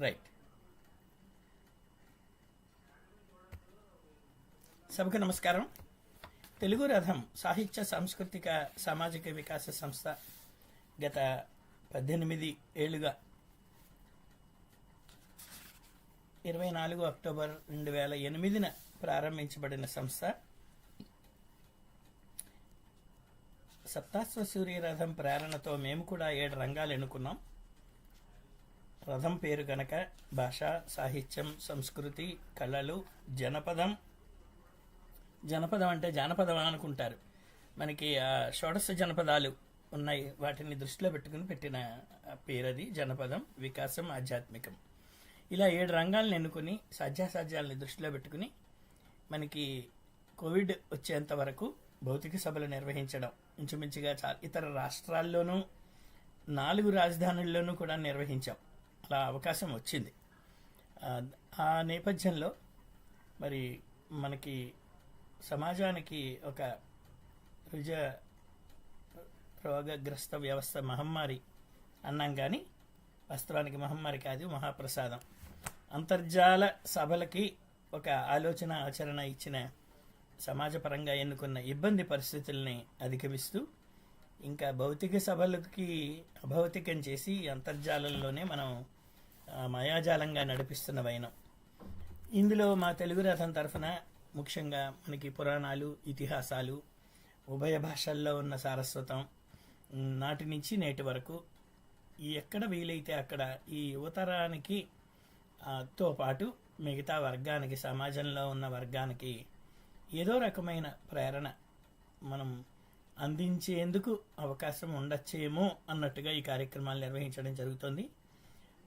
Right. సభకు నమస్కారం. తెలుగు రథం సాహిత్య సాంస్కృతిక సామాజిక వికాస సంస్థ గత 18 ఏళ్లుగా 24 అక్టోబర్ 2008న ప్రారంభించబడిన సంస్థ. సప్తాశ్వ సూర్య రథం ప్రేరణతో మేము కూడా 7 రంగాలు ఎన్నుకున్నాం. రథం పేరు కనుక భాష, సాహిత్యం, సంస్కృతి, కళలు, జనపదం. జనపదం అంటే జానపదం అనుకుంటారు. మనకి షోడశ జనపదాలు ఉన్నాయి, వాటిని దృష్టిలో పెట్టుకుని పెట్టిన పేరది. జనపదం, వికాసం, ఆధ్యాత్మికం, ఇలా 7 రంగాలను ఎన్నుకుని సాధ్యాసాధ్యాలని దృష్టిలో పెట్టుకుని మనకి కోవిడ్ వచ్చేంత వరకు భౌతిక సభలు నిర్వహించడం ఇంచుమించుగా ఇతర రాష్ట్రాల్లోనూ 4 రాజధానుల్లోనూ కూడా నిర్వహించాం. అలా అవకాశం వచ్చింది. ఆ నేపథ్యంలో మరి మనకి సమాజానికి ఒక రోగగ్రస్త వ్యవస్థ మహమ్మారి అన్నాం, కానీ వాస్తవానికి మహమ్మారి కాదు, మహాప్రసాదం. అంతర్జాల సభలకి ఒక ఆలోచన ఆచరణ ఇచ్చిన సమాజపరంగా ఎన్నుకున్న ఇబ్బంది పరిస్థితుల్ని అధిగమిస్తూ ఇంకా భౌతిక సభలకి అభౌతికం చేసి అంతర్జాలంలోనే మనం మాయాజాలంగా నడిపిస్తున్న వైనం. ఇందులో మా తెలుగు రథం తరఫున ముఖ్యంగా మనకి పురాణాలు, ఇతిహాసాలు, ఉభయ భాషల్లో ఉన్న సారస్వతం నాటి నుంచి నేటి వరకు ఎక్కడ వీలైతే అక్కడ ఈ యువతరానికి తో పాటు మిగతా వర్గానికి, సమాజంలో ఉన్న వర్గానికి ఏదో రకమైన ప్రేరణ మనం అందించేందుకు అవకాశం ఉండొచ్చేమో అన్నట్టుగా ఈ కార్యక్రమాలు నిర్వహించడం జరుగుతుంది.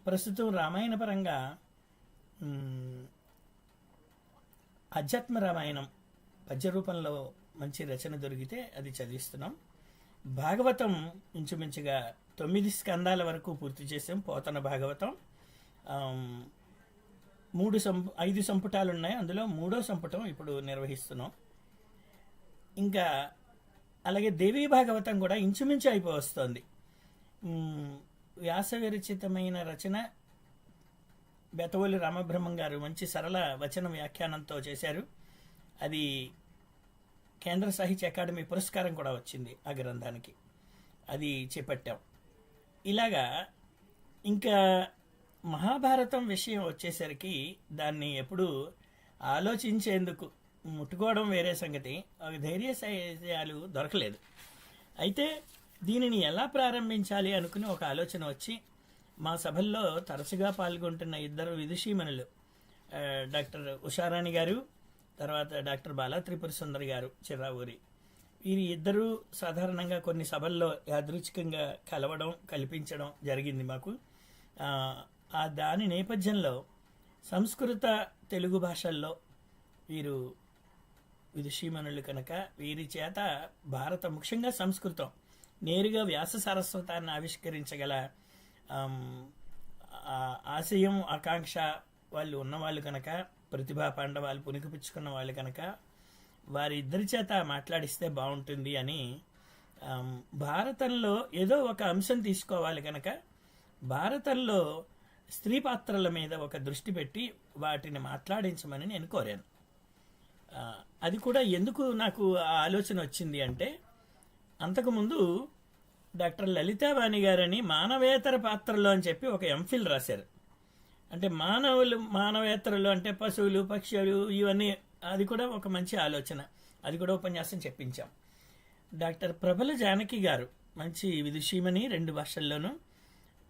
ప్రస్తుతం రామాయణ పరంగా అధ్యాత్మ రామాయణం పద్య రూపంలో మంచి రచన దొరికితే అది చదివిస్తున్నాం. భాగవతం ఇంచుమించుగా 9 స్కందాల వరకు పూర్తి చేసాం. పోతన భాగవతం 5 సంపుటాలు ఉన్నాయి, అందులో 3వ సంపుటం ఇప్పుడు నిర్వహిస్తున్నాం. ఇంకా అలాగే దేవీ భాగవతం కూడా ఇంచుమించు అయిపోవస్తోంది. వ్యాస విరచితమైన రచన బెతవోలు రామబ్రహ్మం గారు మంచి సరళ వచన వ్యాఖ్యానంతో చేశారు. అది కేంద్ర సాహిత్య అకాడమీ పురస్కారం కూడా వచ్చింది ఆ గ్రంథానికి. అది చేపట్టాం. ఇలాగా ఇంకా మహాభారతం విషయం వచ్చేసరికి దాన్ని ఎప్పుడు ఆలోచించేందుకు ముట్టుకోవడం వేరే సంగతి, ధైర్యాలు దొరకలేదు. అయితే దీనిని ఎలా ప్రారంభించాలి అనుకుని ఒక ఆలోచన వచ్చి మా సభల్లో తరచుగా పాల్గొంటున్న 2 విదుషీమణులు, డాక్టర్ ఉషారాణి గారు, తర్వాత డాక్టర్ బాలా త్రిపుర సుందరి గారు చిరావూరి, వీరి 2 సాధారణంగా కొన్ని సభల్లో యాదృచ్ఛికంగా కల్పించడం జరిగింది మాకు. దాని నేపథ్యంలో సంస్కృత, తెలుగు భాషల్లో వీరు విదుషీమణులు కనుక వీరి చేత భారత, ముఖ్యంగా సంస్కృతం, నేరుగా వ్యాస సారస్వతాన్ని ఆవిష్కరించగల ఆశయం, ఆకాంక్ష వాళ్ళు ఉన్నవాళ్ళు కనుక, ప్రతిభా పాండవాలు పునికిపుచ్చుకున్న వాళ్ళు కనుక వారి 2 చేత మాట్లాడిస్తే బాగుంటుంది అని భారతంలో ఏదో ఒక అంశం తీసుకోవాలి కనుక భారతంలో స్త్రీ పాత్రల మీద ఒక దృష్టి పెట్టి వాటిని మాట్లాడించమని నేను కోరాను. అది కూడా ఎందుకు నాకు ఆ ఆలోచన వచ్చింది అంటే, అంతకుముందు డాక్టర్ లలితావాణి గారని మానవేతర పాత్రలు అని చెప్పి ఒక ఎంఫిల్ రాశారు. అంటే మానవేతరలు అంటే పశువులు, పక్షులు, ఇవన్నీ. అది కూడా ఒక మంచి ఆలోచన, అది కూడా ఉపన్యాసం చెప్పించాం. డాక్టర్ ప్రబల జానకి గారు మంచి విదుషీమణి, 2 భాషల్లోనూ.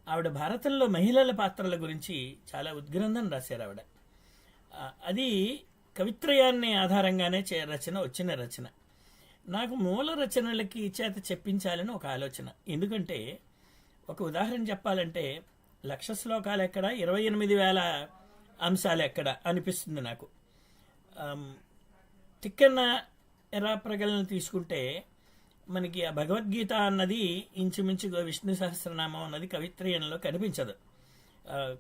ఆవిడ భారతంలో మహిళల పాత్రల గురించి చాలా ఉద్గ్రంథం రాశారు ఆవిడ. అది కవిత్రయాన్ని ఆధారంగానే వచ్చిన రచన. నాకు మూల రచనలకి చేత చెప్పించాలని ఒక ఆలోచన. ఎందుకంటే ఒక ఉదాహరణ చెప్పాలంటే 1,00,000 శ్లోకాలు ఎక్కడ, 28,000 అంశాలు ఎక్కడ అనిపిస్తుంది నాకు. తిక్కన్న ఎరాప్రగలను తీసుకుంటే మనకి ఆ భగవద్గీత అన్నది ఇంచుమించుగా విష్ణు సహస్రనామం అన్నది కవిత్రయంలో కనిపించదు.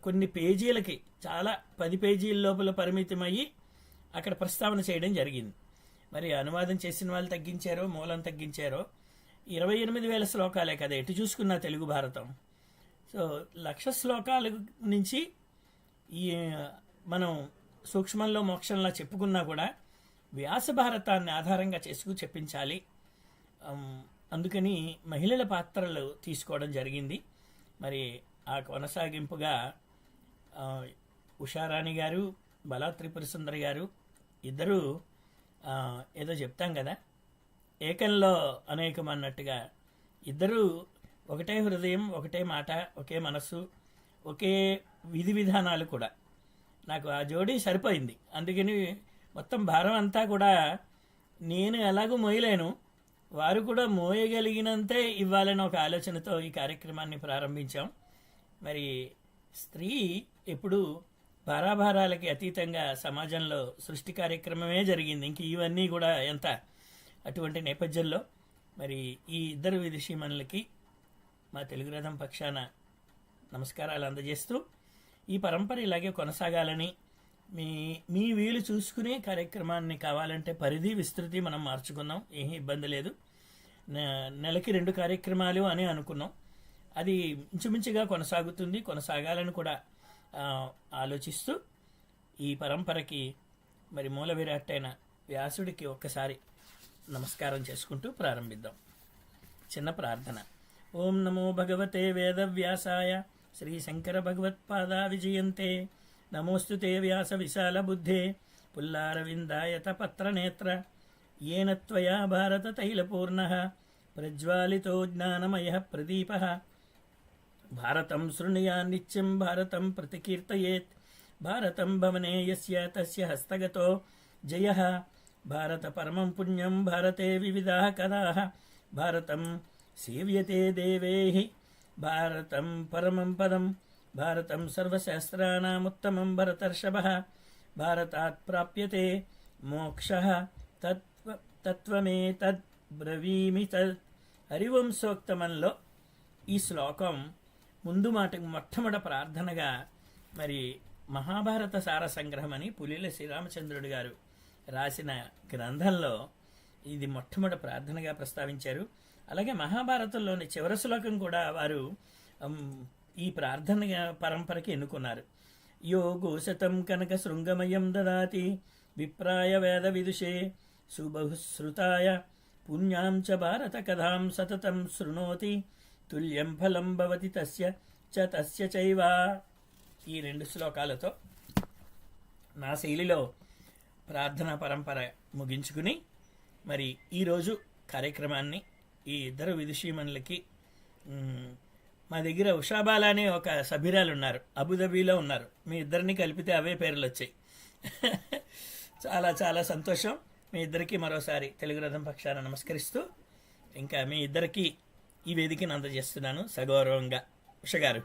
కొన్ని పేజీలకి, చాలా 10 పేజీల లోపల పరిమితమయ్యి అక్కడ ప్రస్తావన చేయడం జరిగింది. మరి అనువాదం చేసిన వాళ్ళు తగ్గించారో, మూలం తగ్గించారో, 28,000 శ్లోకాలే కదా ఎటు చూసుకున్నా తెలుగు భారతం. సో 1,00,000 శ్లోకాల నుంచి ఈ మనం సూక్ష్మంలో మోక్షంలా చెప్పుకున్నా కూడా వ్యాస భారతాన్ని ఆధారంగా చేసుకు చెప్పించాలి. అందుకని మహిళల పాత్రలు తీసుకోవడం జరిగింది. మరి ఆ కొనసాగింపుగా ఉషారాణి గారు, బలా త్రిపుర సుందరి గారు ఇద్దరూ ఏదో చెప్తాం కదా, ఏకంలో అనేకం అన్నట్టుగా ఇద్దరూ ఒకటే హృదయం, ఒకటే మాట, ఒకే మనస్సు, ఒకే విధి విధానాలు కూడా. నాకు ఆ జోడీ సరిపోయింది. అందుకని మొత్తం భారం అంతా కూడా నేను ఎలాగూ మోయలేను, వారు కూడా మోయగలిగినంతే ఇవ్వాలని ఒక ఆలోచనతో ఈ కార్యక్రమాన్ని ప్రారంభించాం. మరి స్త్రీ ఎప్పుడు భారాభారాలకి అతీతంగా సమాజంలో సృష్టి కార్యక్రమమే జరిగింది. ఇంక ఇవన్నీ కూడా ఎంత. అటువంటి నేపథ్యంలో మరి ఈ ఇద్దరు విదుషీమణులకి మా తెలుగు రథం పక్షాన నమస్కారాలు అందజేస్తూ ఈ పరంపర ఇలాగే కొనసాగాలని, మీ వీలు చూసుకునే కార్యక్రమాన్ని కావాలంటే పరిధి విస్తృతి మనం మార్చుకుందాం, ఏమీ ఇబ్బంది లేదు. నెలకి 2 కార్యక్రమాలు అని అనుకున్నాం. అది ఇంచుమించుగా కొనసాగాలని కూడా ఆలోచిస్తూ ఈ పరంపరకి మరి మూల విరాట్ అయిన వ్యాసుడికి ఒక్కసారి నమస్కారం చేసుకుంటూ ప్రారంభిద్దాం. చిన్న ప్రార్థన. ఓం నమో భగవతే వేదవ్యాసాయ శ్రీశంకర భగవత్పాదా విజయంతే. నమోస్తుతే వ్యాస విశాల బుద్ధే పుల్లారవిందాయత పత్రనేత్ర. येन त्वया भारततैलपूर्णः प्रज्वालितो ज्ञानमयः प्रदीपः. भारतं शृणुयान् नित्यं भारतं प्रतिकीर्तयेत्. भारतं भवने यस्य तस्य हस्तगतो जयः. भारतपरमं पुण्यं भारते विविधाः कलाः. भारतं सेव्यते देवैः भारतं परमं पदं. भारतं सर्वशास्त्राणामुत्तमं भरतर्षभः. भारतात् प्राप्यते मोक्षः తత్వమేతద్ బ్రవీమి తద్. హరివంశోక్తమంలో ఈ శ్లోకం ముందు మాటకు మొట్టమొదటి ప్రార్థనగా మరి మహాభారత సార సంగ్రహం అని పులిల శ్రీరామచంద్రుడు గారు రాసిన గ్రంథంలో ఇది మొట్టమొదటి ప్రార్థనగా ప్రస్తావించారు. అలాగే మహాభారతంలోని చివరి శ్లోకం కూడా వారు ఈ ప్రార్థన పరంపరకి ఎన్నుకున్నారు. యోగోశతం కనక శృంగమయం దదాతి విప్రాయ వేద విదుషే సుబహుశ్రుతాయ. పుణ్యాం చ భారత కథాం సతతం శృణోతి తుల్యం ఫలం భవతి తస్య చ తస్య చైవ. ఈ 2 శ్లోకాలతో నా శైలిలో ప్రార్థనా పరంపర ముగించుకుని మరి ఈరోజు కార్యక్రమాన్ని ఈ ఇద్దరు విదుషీమణులకి, మా దగ్గర ఉషాబాల అనే ఒక సభ్యురాలు ఉన్నారు, అబుదాబీలో ఉన్నారు. మీ ఇద్దరిని కలిపితే అవే పేర్లు వచ్చాయి. చాలా చాలా సంతోషం. మీ ఇద్దరికీ మరోసారి తెలుగు రథం పక్షాన నమస్కరిస్తూ ఇంకా మీ ఇద్దరికి ఈ వేదికను అందజేస్తున్నాను సగౌరవంగా. ఉషగారు.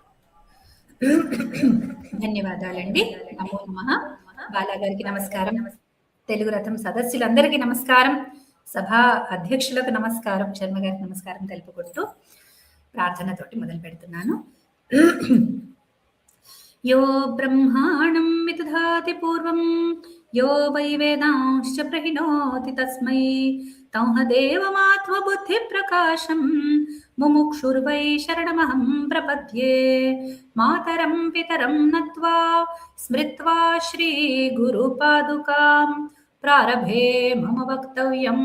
ధన్యవాదాలండి. నమో నమః. బాలాగారికి నమస్కారం. తెలుగు రథం సదస్సులందరికీ నమస్కారం. సభా అధ్యక్షులకు నమస్కారం. శర్మ గారికి నమస్కారం తెలుపుకుంటూ ప్రార్థనతోటి మొదలు పెడుతున్నాను. यो ब्रह्माणं विदधाति पूर्वं यो वै वेदांश्च प्रहिणोति तस्मै तं देवमात्मबुद्धिप्रकाशं मुमुक्षुर्वै शरणमहं प्रपद्ये. मातरं पितरं नत्वा स्मृत्वा श्रीगुरुपादुकां प्रारभे मम वक्तव्यं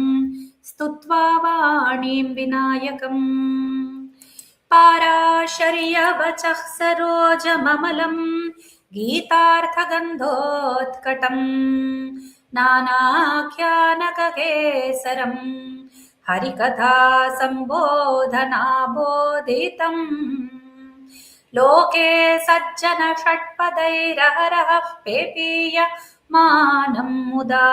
स्तुत्वा वाणीं विनायकम्. पाराशर्यवचः सरोजममलं गीतार्थगन्धोत्कटं नानाख्यानककेसरं हरिकथा सम्बोधनाबोधितं. लोके सज्जन षट्पदैरहरः पेपीय मानं मुदा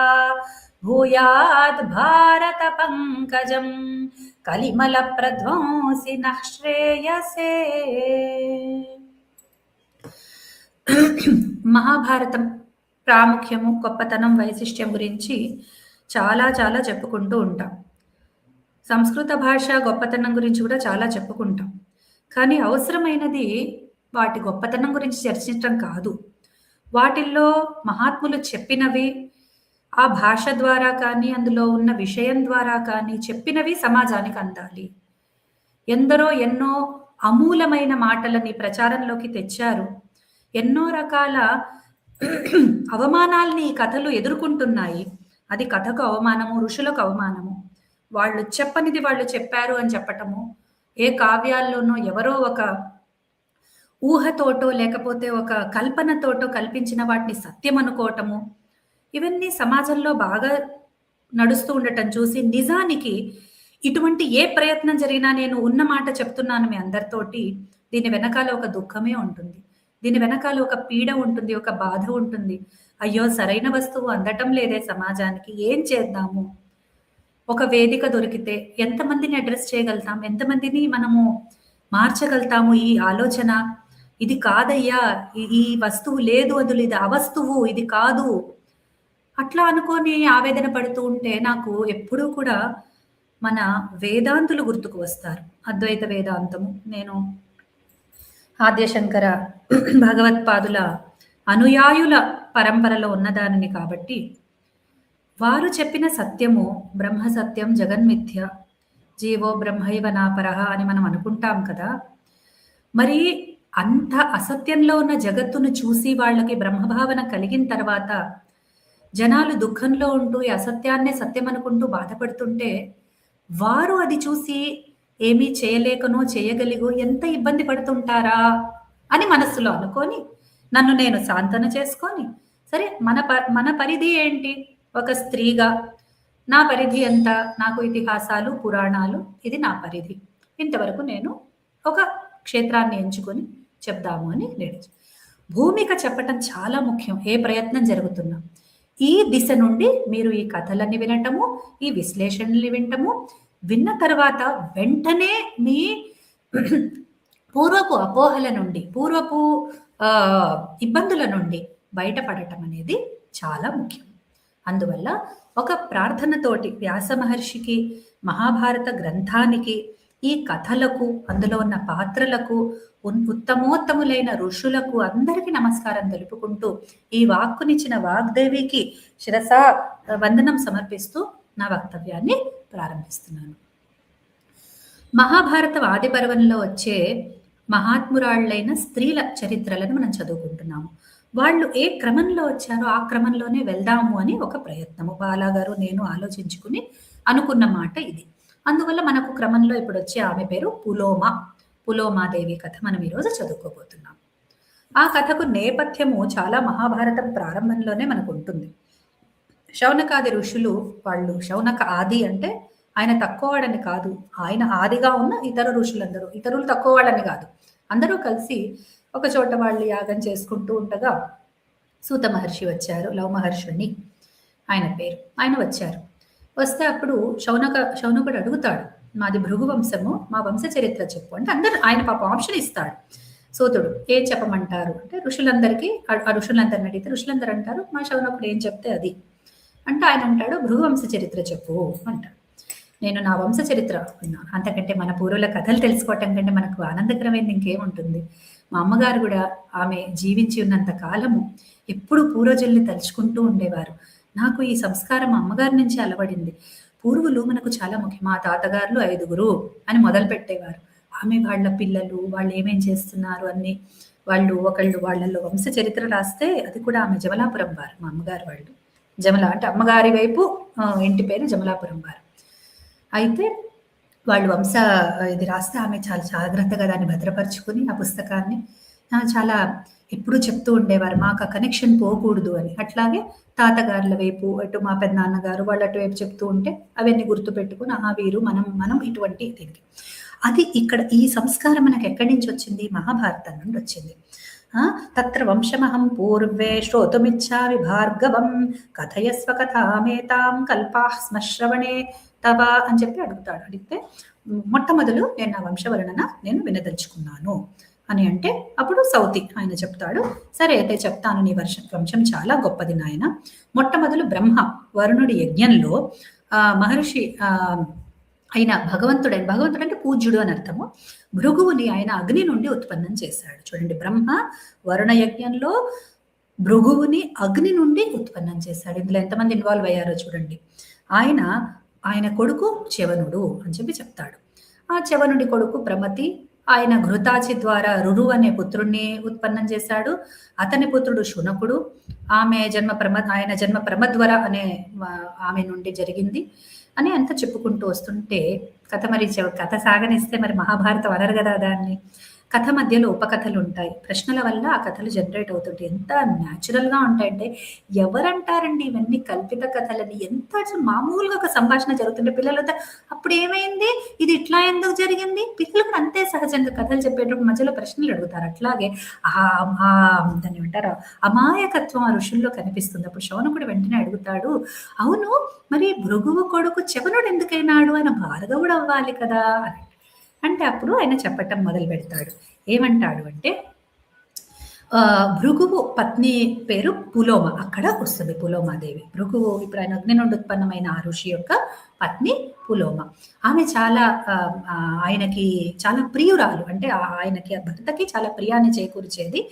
भूयाद् भारत पंकजं కలిమల ప్రధ్వంసి శ్రేయసే. మహాభారతం ప్రాముఖ్యము, గొప్పతనం, వైశిష్ట్యం గురించి చాలా చాలా చెప్పుకుంటూ ఉంటాం. సంస్కృత భాష గొప్పతనం గురించి కూడా చాలా చెప్పుకుంటాం. కానీ అవసరమైనది వాటి గొప్పతనం గురించి చర్చించడం కాదు, వాటిల్లో మహాత్ములు చెప్పినవి ఆ భాష ద్వారా కానీ అందులో ఉన్న విషయం ద్వారా కానీ చెప్పినవి సమాజానికి అందాలి. ఎందరో ఎన్నో అమూలమైన మాటలని ప్రచారంలోకి తెచ్చారు. ఎన్నో రకాల అవమానాల్ని ఈ కథలు ఎదుర్కొంటున్నాయి. అది కథకు అవమానము, ఋషులకు అవమానము. వాళ్ళు చెప్పనిది వాళ్ళు చెప్పారు అని చెప్పటము, ఏ కావ్యాల్లోనో ఎవరో ఒక ఊహతోటో లేకపోతే ఒక కల్పనతోటో కల్పించిన వాటిని సత్యం అనుకోవటము, ఇవన్నీ సమాజంలో బాగా నడుస్తూ ఉండటం చూసి నిజానికి ఇటువంటి ఏ ప్రయత్నం జరిగినా నేను ఉన్న మాట చెప్తున్నాను మీ అందరితోటి. దీని వెనకాల ఒక దుఃఖమే ఉంటుంది. దీని వెనకాల ఒక పీడ ఉంటుంది, ఒక బాధ ఉంటుంది. అయ్యో! సరైన వస్తువు అందటం లేదే సమాజానికి. ఏం చేద్దాము? ఒక వేదిక దొరికితే ఎంతమందిని అడ్రెస్ చేయగలుగుతాం? ఎంతమందిని మనము మార్చగలుగుతాము ఈ ఆలోచన? ఇది కాదయ్యా! ఈ వస్తువు లేదు, అందులో ఇది అవస్తువు, ఇది కాదు. అట్లా అనుకోని ఆవేదన పడుతూ ఉంటే నాకు ఎప్పుడూ కూడా మన వేదాంతులు గుర్తుకు వస్తారు. అద్వైత వేదాంతము. నేను ఆద్యశంకర భగవత్పాదుల అనుయాయుల పరంపరలో ఉన్నదానిని కాబట్టి వారు చెప్పిన సత్యము బ్రహ్మ సత్యం జగన్మిథ్య జీవో బ్రహ్మైవ నాపరః అని మనం అనుకుంటాం కదా. మరి అంత అసత్యంలో ఉన్న జగత్తును చూసి వాళ్ళకి బ్రహ్మభావన కలిగిన తర్వాత జనాలు దుఃఖంలో ఉంటూ ఈ అసత్యాన్నే సత్యం అనుకుంటూ బాధపడుతుంటే వారు అది చూసి ఏమీ చేయలేకనో చేయగలిగో ఎంత ఇబ్బంది పడుతుంటారా అని మనస్సులో అనుకొని నన్ను నేను సాంతన చేసుకొని, సరే మన పరిధి ఏంటి? ఒక స్త్రీగా నా పరిధి ఎంత? నాకు ఇతిహాసాలు పురాణాలు ఇది నా పరిధి. ఇంతవరకు నేను ఒక క్షేత్రాన్ని ఎంచుకొని చెప్దాము అని నేను భూమిక చెప్పటం చాలా ముఖ్యం. ఏ ప్రయత్నం జరుగుతున్నా ఈ దిశ నుండి మీరు ఈ కథలన్నీ వినటము, ఈ విశ్లేషణలు వినటము, విన్న తర్వాత వెంటనే మీ పూర్వపు అపోహల నుండి, పూర్వపు ఇబ్బందుల నుండి బయటపడటం అనేది చాలా ముఖ్యం. అందువల్ల ఒక ప్రార్థనతోటి వ్యాస మహర్షికి, మహాభారత గ్రంథానికి, ఈ కథలకు, అందులో ఉన్న పాత్రలకు, ఉత్తమోత్తములైన ఋషులకు అందరికీ నమస్కారం తెలుపుకుంటూ ఈ వాక్కునిచ్చిన వాగ్దేవికి శిరసా వందనం సమర్పిస్తూ నా వక్తవ్యాన్ని ప్రారంభిస్తున్నాను. మహాభారత ఆది పర్వంలో వచ్చే మహాత్మురాళ్ళైన స్త్రీల చరిత్రలను మనం చదువుకుంటున్నాము. వాళ్ళు ఏ క్రమంలో వచ్చారో ఆ క్రమంలోనే వెళ్దాము అని ఒక ప్రయత్నము బాలాగారు నేను ఆలోచించుకుని అనుకున్న మాట ఇది. అందువల్ల మనకు క్రమంలో ఇప్పుడు వచ్చే ఆమె పేరు పులోమాదేవి కథ మనం ఈరోజు చదువుకోబోతున్నాం. ఆ కథకు నేపథ్యము చాలా మహాభారతం ప్రారంభంలోనే మనకు ఉంటుంది. శౌనకాది ఋషులు వాళ్ళు, శౌనక ఆది అంటే ఆయన తక్కువ వాడని కాదు, ఆయన ఆదిగా ఉన్న ఇతర ఋషులందరూ, ఇతరులు తక్కువ వాళ్ళని కాదు, అందరూ కలిసి ఒక చోట వాళ్ళు యాగం చేసుకుంటూ ఉండగా సూత మహర్షి వచ్చారు. లవ మహర్షి అని ఆయన పేరు. ఆయన వచ్చారు. వస్తే అప్పుడు శౌనకుడు అడుగుతాడు, మాది భృగు వంశము, మా వంశ చరిత్ర చెప్పు అంటే అందరు ఆయన పాప ఆప్షన్ ఇస్తాడు. సూతుడు ఏం చెప్పమంటారు అంటే ఋషులందరికీ, ఆ ఋషులందరిని అడిగితే ఋషులందరూ అంటారు మా శౌనకుడు ఏం చెప్తే అది అంటే ఆయన అంటాడు భృగు వంశ చరిత్ర చెప్పు అంటాడు. నేను నా వంశ చరిత్ర విన్నాను. అంతకంటే మన పూర్వుల కథలు తెలుసుకోవటం కంటే మనకు ఆనందకరమైనది ఇంకేముంటుంది. మా అమ్మగారు కూడా ఆమె జీవించి ఉన్నంత కాలము ఎప్పుడు పూర్వజుల్ని తలుచుకుంటూ ఉండేవారు. నాకు ఈ సంస్కారం మా అమ్మగారి నుంచి అలవడింది. పూర్వులు మనకు చాలా ముఖ్యం. మా తాతగారులు 5 అని మొదలు పెట్టేవారు. ఆమె వాళ్ళ పిల్లలు వాళ్ళు ఏమేం చేస్తున్నారు అన్ని వాళ్ళు ఒకళ్ళు వాళ్ళల్లో వంశ చరిత్ర రాస్తే అది కూడా ఆమె జమలాపురం వారు. మా అమ్మగారు వాళ్ళు జమల అంటే అమ్మగారి వైపు ఇంటి పేరు జమలాపురం వారు. అయితే వాళ్ళు వంశ ఇది రాస్తే ఆమె చాలా జాగ్రత్తగా దాన్ని భద్రపరుచుకుని ఆ పుస్తకాన్ని చాలా ఎప్పుడూ చెప్తూ ఉండేవారు మాకు ఆ కనెక్షన్ పోకూడదు అని. అట్లాగే తాతగారుల వైపు అటు మా పెద్దనాన్నగారు వాళ్ళు అటువైపు చెప్తూ ఉంటే అవన్నీ గుర్తుపెట్టుకుని వీరు మనం ఇటువంటి దీనికి అది ఇక్కడ ఈ సంస్కారం మనకు ఎక్కడి నుంచి వచ్చింది? మహాభారతం నుండి వచ్చింది. తత్ర వంశమహం పూర్వే శ్రోతుమిచ్చామి భార్గవం కథయస్వ కథామేతాం కల్పాః స్మశ్రవణే తవ అని చెప్పి అడుగుతాడు. అడిగితే మొట్టమొదలు నేను నా వంశవర్ణన నేను వినదలుచుకున్నాను అని అంటే అప్పుడు సౌతి ఆయన చెప్తాడు, సరే అయితే చెప్తాను, నీ వంశం చాలా గొప్పది నాయన. మొట్టమొదలు బ్రహ్మ వరుణుడి యజ్ఞంలో మహర్షి ఆయన భగవంతుడు అంటే పూజ్యుడు అని అర్థము. భృగువుని ఆయన అగ్ని నుండి ఉత్పన్నం చేశాడు. చూడండి, బ్రహ్మ వరుణ యజ్ఞంలో భృగువుని అగ్ని నుండి ఉత్పన్నం చేశాడు. ఇందులో ఎంతమంది ఇన్వాల్వ్ అయ్యారో చూడండి. ఆయన కొడుకు చ్యవనుడు అని చెప్పి చెప్తాడు. ఆ చ్యవనుడి కొడుకు ప్రమతి, ఆయన ఘృతాచి ద్వారా రురు అనే పుత్రుణ్ణి ఉత్పన్నం చేశాడు. అతని పుత్రుడు శునకుడు. ఆయన జన్మ ప్రమద్వర అనే ఆమె నుండి జరిగింది అని అంతా చెప్పుకుంటూ వస్తుంటే కథ మరి కథ సాగనిస్తే మరి మహాభారతం అనరు కదా దాన్ని. కథ మధ్యలో ఉపకథలు ఉంటాయి. ప్రశ్నల వల్ల ఆ కథలు జనరేట్ అవుతుంటాయి. ఎంత న్యాచురల్గా ఉంటాయంటే ఎవరంటారండి ఇవన్నీ కల్పిత కథలని. ఎంత మామూలుగా ఒక సంభాషణ జరుగుతుంటే పిల్లలతో అప్పుడు ఏమైంది, ఇది ఇట్లా ఎందుకు జరిగింది, పిల్లలు కూడా అంతే సహజంగా కథలు చెప్పేటప్పుడు మధ్యలో ప్రశ్నలు అడుగుతారు. అట్లాగే దాన్ని అంటారు అమాయకత్వం ఆ ఋషుల్లో కనిపిస్తుంది. అప్పుడు శౌనకుడు వెంటనే అడుగుతాడు, అవును మరి భృగువు కొడుకు చవనుడు ఎందుకైనాడు, ఆయన భార్గవుడు అవ్వాలి కదా అని. అంటే అప్పుడు ఆయన చెప్పటం మొదలు పెడతాడు. ఏమంటాడు అంటే భృగువు పత్ని పేరు పులోమ, అక్కడ వస్తుంది పులోమాదేవి. భృగువు ఇప్పుడు ఆయన అగ్ని నుండి ఉత్పన్నమైన ఆ ఋషి యొక్క పత్ని పులోమ. ఆమె చాలా ఆయనకి చాలా ప్రియురాలు, అంటే ఆయనకి భర్తకి చాలా ప్రియాన్ని చేకూర్చేది.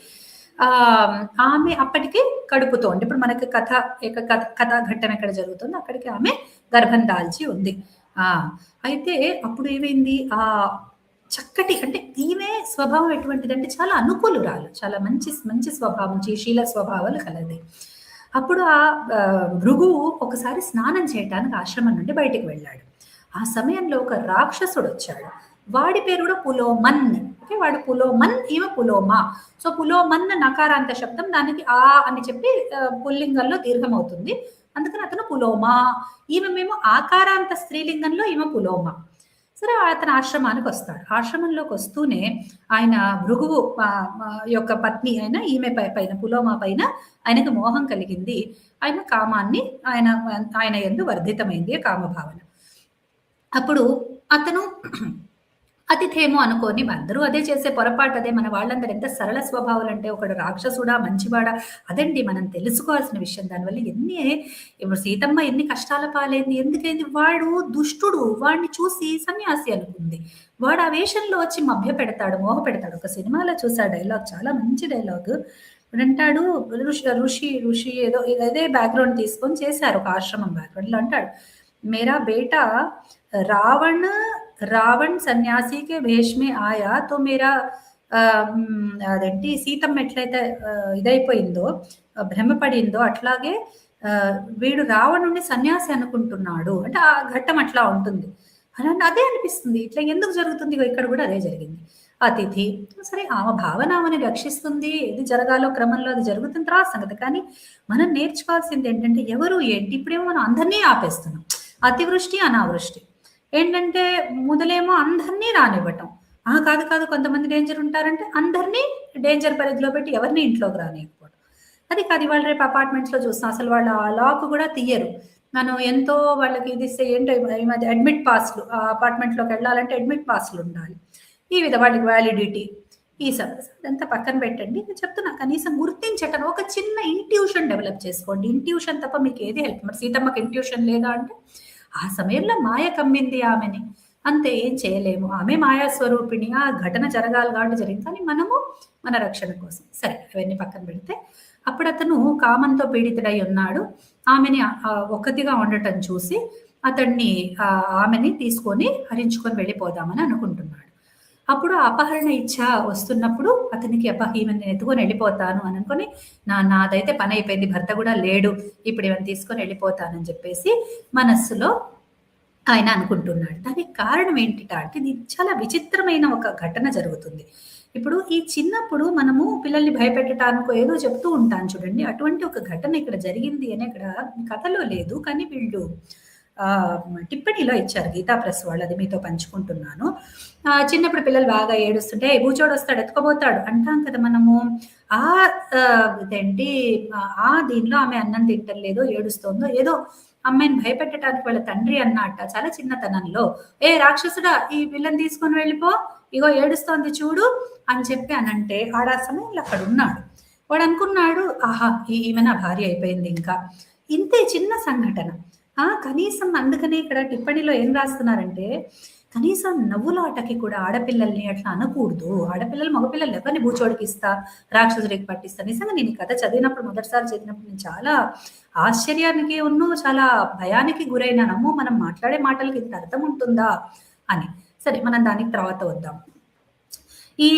ఆమె అప్పటికి కడుపుతో, అంటే ఇప్పుడు మనకి కథాఘట్టం ఎక్కడ జరుగుతుందో అక్కడికి ఆమె గర్భం దాల్చి ఉంది. అయితే అప్పుడు ఏమైంది, చక్కటి, అంటే ఈమె స్వభావం ఎటువంటిదంటే చాలా అనుకూలురాలు, చాలా మంచి మంచి స్వభావం, శీల స్వభావాలు కలది. అప్పుడు భృగువు ఒకసారి స్నానం చేయటానికి ఆశ్రమం నుండి బయటికి వెళ్ళాడు. ఆ సమయంలో ఒక రాక్షసుడు వచ్చాడు. వాడి పేరు కూడా పులోమన్. ఓకే, వాడు పులోమన్, ఈమె పులోమా. సో పులోమన్ నకారాంత శబ్దం, దానికి ఆ అని చెప్పి పుల్లింగంలో దీర్ఘం అవుతుంది, అందుకని అతను పులోమా. ఈమె మేము ఆకారాంత స్త్రీలింగంలో ఈమె పులోమా. సరే, అతను ఆశ్రమానికి వస్తాడు. ఆశ్రమంలోకి వస్తూనే ఆయన భృగువు యొక్క పత్ని అయిన ఈమె పైన పులోమా పైన ఆయనకు మోహం కలిగింది. ఆయన కామాన్ని ఆయన యందు వర్ధితమైంది కామభావన. అప్పుడు అతను అతిథేమో అనుకోని, అందరూ అదే చేసే పొరపాటు అదే. మన వాళ్ళందరూ ఎంత సరళ స్వభావాలు అంటే ఒకడు రాక్షసుడా మంచివాడా అదండి మనం తెలుసుకోవాల్సిన విషయం. దానివల్ల ఇప్పుడు సీతమ్మ ఎన్ని కష్టాల పాలైంది, ఎందుకైంది, వాడు దుష్టుడు, వాడిని చూసి సన్యాసి అనుకుంది. వాడు ఆ వేషంలో వచ్చి మభ్య పెడతాడు, మోహ పెడతాడు. ఒక సినిమాలో చూసా డైలాగ్, చాలా మంచి డైలాగ్. అంటాడు ఋషి ఏదో అదే బ్యాక్గ్రౌండ్ తీసుకొని చేశారు, ఒక ఆశ్రమం బ్యాక్గ్రౌండ్ లో. అంటాడు, మేరా బేటా రావణ్ సన్యాసి కే వేష్ మే ఆయా తో మేరా అదేంటి సీతమ్మ ఎట్లయితే ఇదైపోయిందో, భ్రమపడిందో, అట్లాగే వీడు రావణుడిని సన్యాసి అనుకుంటున్నాడు. అంటే ఆ ఘట్టం అట్లా ఉంటుంది అని అదే అనిపిస్తుంది. ఇట్లా ఎందుకు జరుగుతుంది, ఇక్కడ కూడా అదే జరిగింది. అతిథి సరే, ఆమె భావన ఆమెని రక్షిస్తుంది, ఏది జరగాలో క్రమంలో అది జరుగుతుంది, తర్వాత సంగతి. కానీ మనం నేర్చుకోవాల్సింది ఏంటంటే ఎవరు ఏంటి. ఇప్పుడేమో మనం అందరినీ ఆపేస్తున్నాం. అతివృష్టి అనావృష్టి ఏంటంటే మొదలేమో అందరినీ రానివ్వటం. కాదు కొంతమంది డేంజర్ ఉంటారంటే అందరినీ డేంజర్ పరిధిలో పెట్టి ఎవరిని ఇంట్లోకి రానివ్వకపోవడం. అది కాదు, ఇవాళ రేపు అపార్ట్మెంట్స్ లో చూస్తాం, అసలు వాళ్ళ లాక్ కూడా తీయరు. మనం ఎంతో వాళ్ళకి ఇది ఏంటో ఈ మధ్య అడ్మిట్ పాస్లు, ఆ అపార్ట్మెంట్ లోకి వెళ్ళాలంటే అడ్మిట్ పాస్లు ఉండాలి. ఈ విధంగా వాళ్ళకి వ్యాలిడిటీ, ఈ అదంతా పక్కన పెట్టండి. నేను చెప్తున్నా, కనీసం గుర్తించటం, ఒక చిన్న ఇంట్యూషన్ డెవలప్ చేసుకోండి. ఇంట్యూషన్ తప్ప మీకు ఏది హెల్ప్. మరి సీతమ్మకి ఇంట్యూషన్ లేదా అంటే ఆ సమయంలో మాయ కమ్మింది ఆమెని, అంతే, ఏం చేయలేము. ఆమె మాయా స్వరూపిణి, ఆ ఘటన జరగాలి కాబట్టి జరిగింది. కానీ మనము మన రక్షణ కోసం. సరే, అవన్నీ పక్కన పెడితే అప్పుడు అతను కామంతో పీడితుడై ఉన్నాడు. ఆమెని ఒక్కతిగా ఉండటం చూసి ఆమెని తీసుకొని హరించుకొని వెళ్ళిపోదామని అనుకుంటున్నాడు. అప్పుడు అపహరణ ఇచ్చ వస్తున్నప్పుడు అతనికి ఈమెను ఎత్తుకొని వెళ్ళిపోతాను అని అనుకుని, నాదైతే పని అయిపోయింది, భర్త కూడా లేడు, ఇప్పుడు ఈమెను తీసుకొని వెళ్ళిపోతానని చెప్పేసి మనస్సులో ఆయన అనుకుంటున్నాడు. దానికి కారణం ఏంటిట అంటే, ఇది చాలా విచిత్రమైన ఒక ఘటన జరుగుతుంది. ఇప్పుడు ఈ చిన్నప్పుడు మనము పిల్లల్ని భయపెట్టడానికో ఏదో చెప్తూ ఉంటాను చూడండి, అటువంటి ఒక ఘటన ఇక్కడ జరిగింది అని ఇక్కడ కథలో లేదు, కానీ వీళ్ళు టిప్పణిలో ఇచ్చారు గీతా ప్రెస్ వాళ్ళు, అది మీతో పంచుకుంటున్నాను. చిన్నప్పుడు పిల్లలు బాగా ఏడుస్తుంటే బూచోడు వస్తాడు ఎత్తుకోబోతాడు అంటాం కదా మనము. ఇదేంటి దీనిలో ఆమె అన్నం తింటలేదో ఏడుస్తోందో ఏదో అమ్మాయిని భయపెట్టడానికి వాళ్ళ తండ్రి అన్నట్ట చాలా చిన్నతనంలో, రాక్షసుడా ఈ పిల్లని తీసుకొని వెళ్ళిపో, ఇగో ఏడుస్తోంది చూడు అని చెప్పి అనంటే ఆ సమయంలో అక్కడ ఉన్నాడు. వాడు అనుకున్నాడు, ఈమె నా భార్య అయిపోయింది. ఇంకా ఇంతే చిన్న సంఘటన. కనీసం అందుకనే ఇక్కడ టిప్పణిలో ఏం రాస్తున్నారంటే, కనీసం నవ్వులాటకి కూడా ఆడపిల్లల్ని అట్లా అనకూడదు. ఆడపిల్లలు మగపిల్లలు ఎవరిని బూచోడికి ఇస్తా, రాక్షసుడికి పట్టిస్తా. నిజంగా నేను కథ చదివినప్పుడు, మొదటిసారి చదివినప్పుడు నేను చాలా ఆశ్చర్యానికి చాలా భయానికి గురైనానమ్మో, మనం మాట్లాడే మాటలకి ఇంత అర్థం ఉంటుందా అని. సరే, మనం దానికి తర్వాత వద్దాం. ఈ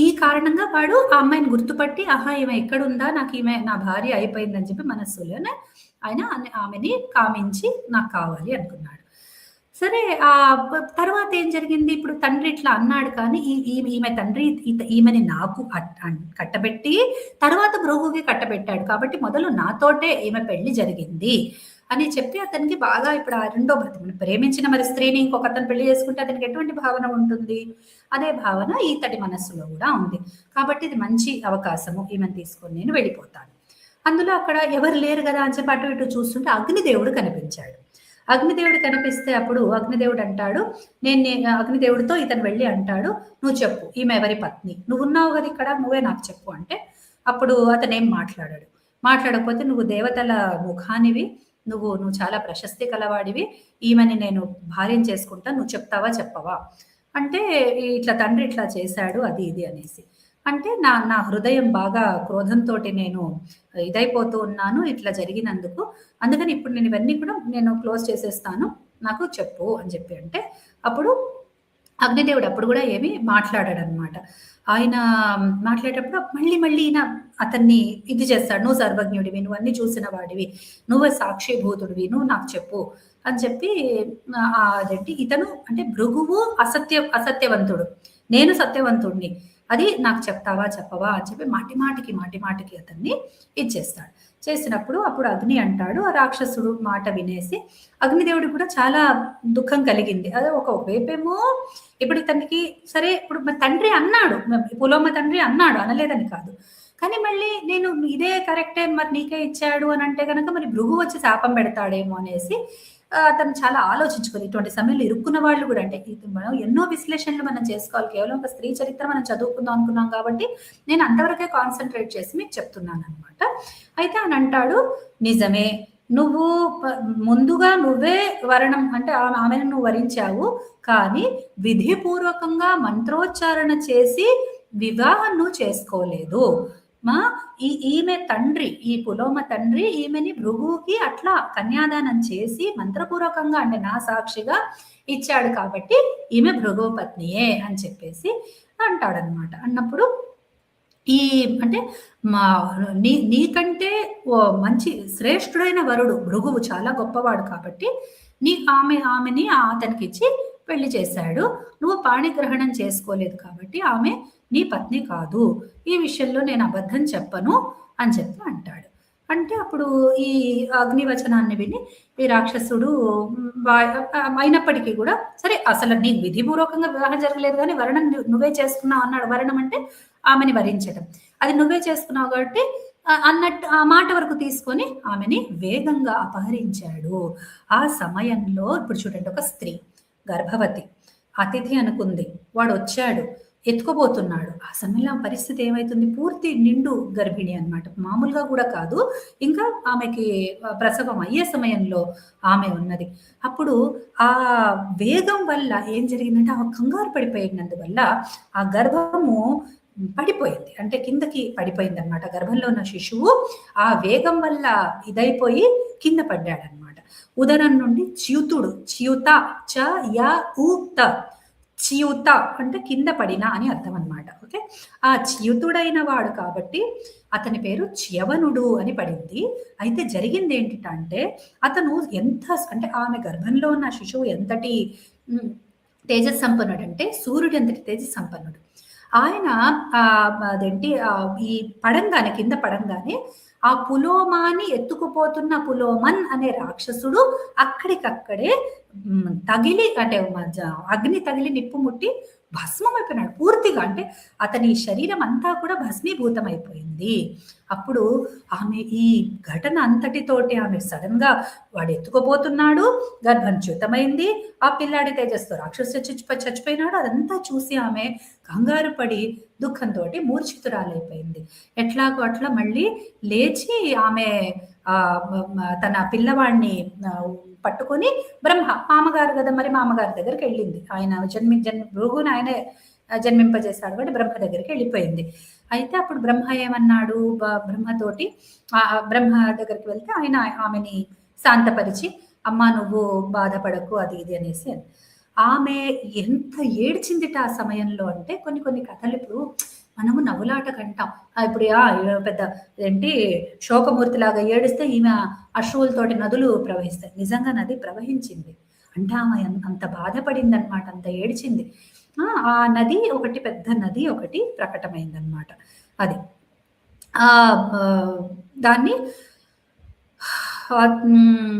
ఈ కారణంగా వాడు ఆ అమ్మాయిని గుర్తుపట్టి, ఆహా! ఈమె ఎక్కడుందా? నాకీమె నా భార్య అయిపోయిందని చెప్పి మనస్సులోనే ఆయన ఆమెని కామించి నాకు కావాలి అనుకున్నాడు. సరే తర్వాత ఏం జరిగింది? ఇప్పుడు తండ్రి ఇట్లా అన్నాడు కానీ ఈమె తండ్రి ఈమెని నాకు కట్టబెట్టి తర్వాత భృగుకి కట్టబెట్టాడు. కాబట్టి మొదలు నాతోటే ఈమె పెళ్లి జరిగింది అని చెప్పి అతనికి బాగా ఇప్పుడు ఆ రెండో భర్త ప్రేమించిన మరి స్త్రీని ఇంకొకతను పెళ్లి చేసుకుంటే అతనికి ఎటువంటి భావన ఉంటుంది? అదే భావన ఈతడి మనస్సులో కూడా ఉంది. కాబట్టి ఇది మంచి అవకాశము. ఈమెను తీసుకొని నేను వెళ్ళిపోతాను. అందులో అక్కడ ఎవరు లేరు కదా అని చెప్పి అటు ఇటు చూస్తుంటే అగ్నిదేవుడు కనిపించాడు. అగ్నిదేవుడు కనిపిస్తే అప్పుడు అగ్నిదేవుడు అంటాడు, అగ్నిదేవుడితో ఇతను వెళ్ళి అంటాడు, నువ్వు చెప్పు ఈమె ఎవరి పత్ని? నువ్వున్నావు కదా ఇక్కడ, నువ్వే నాకు చెప్పు అంటే అప్పుడు అతనేం మాట్లాడాడు. మాట్లాడకపోతే నువ్వు దేవతల ముఖానివి, నువ్వు చాలా ప్రశస్తి కలవాడివి, ఈమెని నేను భార్యను చేసుకుంటా, నువ్వు చెప్తావా చెప్పవా అంటే ఇట్లా తండ్రి ఇట్లా చేశాడు అది ఇది అనేసి అంటే నా హృదయం బాగా క్రోధంతోటి నేను ఇదైపోతూ ఉన్నాను ఇట్లా జరిగినందుకు. అందుకని ఇప్పుడు నేను ఇవన్నీ కూడా నేను క్లోజ్ చేసేస్తాను. నాకు చెప్పు అని చెప్పి అంటే అప్పుడు అగ్నిదేవుడు అప్పుడు కూడా ఏమి మాట్లాడాడనమాట. ఆయన మాట్లాడేటప్పుడు మళ్ళీ ఈయన అతన్ని ఇది చేస్తాడు. నువ్వు సర్వజ్ఞుడివి, నువ్వు అన్ని చూసిన వాడివి, నువ్వే సాక్షిభూతుడివి, నువ్వు నాకు చెప్పు అని చెప్పి అదేంటి ఇతను అంటే భృగువు అసత్యవంతుడు, నేను సత్యవంతుడిని, అది నాకు చెప్తావా చెప్పవా అని చెప్పి మాటి మాటికి అతన్ని ఇచ్చేస్తాడు. చేసినప్పుడు అప్పుడు అగ్ని అంటాడు, ఆ రాక్షసుడు మాట వినేసి అగ్నిదేవుడికి కూడా చాలా దుఃఖం కలిగింది. అదే ఒక వైపేమో ఇప్పుడు ఇతనికి సరే ఇప్పుడు మా తండ్రి అన్నాడు, పులోమ తండ్రి అన్నాడు, అనలేదని కాదు. కానీ మళ్ళీ నేను ఇదే కరెక్టే మరి నీకే ఇచ్చాడు అని అంటే కనుక మరి భృగు వచ్చి శాపం పెడతాడేమో అనేసి అతను చాలా ఆలోచించుకోవాలి. ఇటువంటి సమయంలో ఇరుక్కున్న వాళ్ళు కూడా అంటే మనం ఎన్నో విశ్లేషణలు మనం చేసుకోవాలి. కేవలం ఒక స్త్రీ చరిత్ర మనం చదువుకుందాం అనుకున్నాం కాబట్టి నేను అంతవరకే కాన్సన్ట్రేట్ చేసి మీకు చెప్తున్నాను అనమాట. అయితే అని అంటాడు, నిజమే, నువ్వు ముందుగా నువ్వే వరణం అంటే ఆమెను నువ్వు వరించావు, కానీ విధిపూర్వకంగా మంత్రోచ్చారణ చేసి వివాహం నువ్వు చేసుకోలేదు. ఈమె తండ్రి, ఈ పులోమ తండ్రి ఈమెని భృగుకి అట్లా కన్యాదానం చేసి మంత్రపూర్వకంగా అంటే నా సాక్షిగా ఇచ్చాడు కాబట్టి ఈమె భృగు పత్నియే అని చెప్పేసి అంటాడనమాట. అన్నప్పుడు ఈ అంటే నీకంటే మంచి శ్రేష్ఠుడైన వరుడు భృగువు చాలా గొప్పవాడు కాబట్టి ఆమెని అతనికి ఇచ్చి పెళ్లి చేశాడు. నువ్వు పాణిగ్రహణం చేసుకోలేదు కాబట్టి ఆమె నీ పత్ని కాదు, ఈ విషయంలో నేను అబద్ధం చెప్పను అని చెప్పి అంటాడు. అంటే అప్పుడు ఈ అగ్నివచనాన్ని విని ఈ రాక్షసుడు అయినప్పటికీ కూడా సరే అసలు నీ విధిపూర్వకంగా వివాహం జరగలేదు కానీ వరణం నువ్వే చేసుకున్నావు అన్నాడు. వరణం అంటే ఆమెని వరించడం, అది నువ్వే చేసుకున్నావు కాబట్టి అన్నట్టు ఆ మాట వరకు తీసుకొని ఆమెని వేగంగా అపహరించాడు. ఆ సమయంలో ఇప్పుడు చూడండి, ఒక స్త్రీ గర్భవతి అతిథి అనుకుంది, వాడు వచ్చాడు ఎత్తుకోబోతున్నాడు. ఆ సమయంలో పరిస్థితి ఏమైతుంది, పూర్తి నిండు గర్భిణి అనమాట, మామూలుగా కూడా కాదు, ఇంకా ఆమెకి ప్రసవం అయ్యే సమయంలో ఆమె ఉన్నది. అప్పుడు ఆ వేగం వల్ల ఏం జరిగిందంటే ఆమె కంగారు పడిపోయినందువల్ల ఆ గర్భము పడిపోయింది, అంటే కిందకి పడిపోయింది అనమాట. గర్భంలో ఉన్న శిశువు ఆ వేగం వల్ల ఇదైపోయి కింద పడ్డాడనమాట. ఉదరం నుండి చ్యుత చ్యుత అంటే కింద పడిన అని అర్థం అనమాట. ఓకే, ఆ చ్యుతుడైన వాడు కాబట్టి అతని పేరు చ్యవనుడు అని పడింది. అయితే జరిగింది ఏంటంటే అతను ఎంత అంటే ఆమె గర్భంలో ఉన్న శిశువు ఎంతటి తేజస్సంపన్నుడు అంటే సూర్యుడు ఎంతటి తేజస్సంపన్నుడు. ఆయన అదేంటి ఈ పడంగానే కింద పడంగానే ఆ పులోమాని ఎత్తుకుపోతున్న పులోమన్ అనే రాక్షసుడు అక్కడికక్కడే తగిలి అంటే అగ్ని తగిలి నిప్పు ముట్టి భస్మం అయిపోయినాడు పూర్తిగా. అంటే అతని శరీరం అంతా కూడా భస్మీభూతం అయిపోయింది. అప్పుడు ఆమె ఈ ఘటన అంతటితోటి ఆమె సడన్ గా వాడు ఎత్తుకోబోతున్నాడు, గర్భం చ్యుతమైంది, ఆ పిల్లాడి తేజస్తో రాక్షసు చచ్చిపోయినాడు. అదంతా చూసి ఆమె కంగారు పడి దుఃఖంతో మూర్ఛితురాలైపోయింది. ఎట్లాగో అట్లా మళ్ళీ లేచి ఆమె తన పిల్లవాడిని పట్టుకొని మామగారు కదా మరి మామగారి దగ్గరికి వెళ్ళింది. ఆయన భృగుని ఆయనే జన్మింపజేశాడు కాబట్టి బ్రహ్మ దగ్గరికి వెళ్ళిపోయింది. అయితే అప్పుడు బ్రహ్మ ఏమన్నాడు, బ్రహ్మతోటి బ్రహ్మ దగ్గరికి వెళ్తే ఆయన ఆమెని శాంతపరిచి, అమ్మ నువ్వు బాధపడకు అది ఇది అనేసి. ఆమె ఎంత ఏడ్చిందిట ఆ సమయంలో అంటే కొన్ని కొన్ని కథలు ఇప్పుడు మనము నవ్వులాట కంటాం. ఇప్పుడు ఈమె పెద్ద ఏంటి శోకమూర్తిలాగా ఏడిస్తే ఈమె అశ్రువులతోటి నదులు ప్రవహిస్తాయి. నిజంగా నది ప్రవహించింది. అంటే ఆమె అంత బాధపడిందనమాట. అంత ఏడ్చింది. ఆ నది ఒకటి పెద్ద నది ఒకటి ప్రకటమైందనమాట. అది. దాన్ని హ్మ్.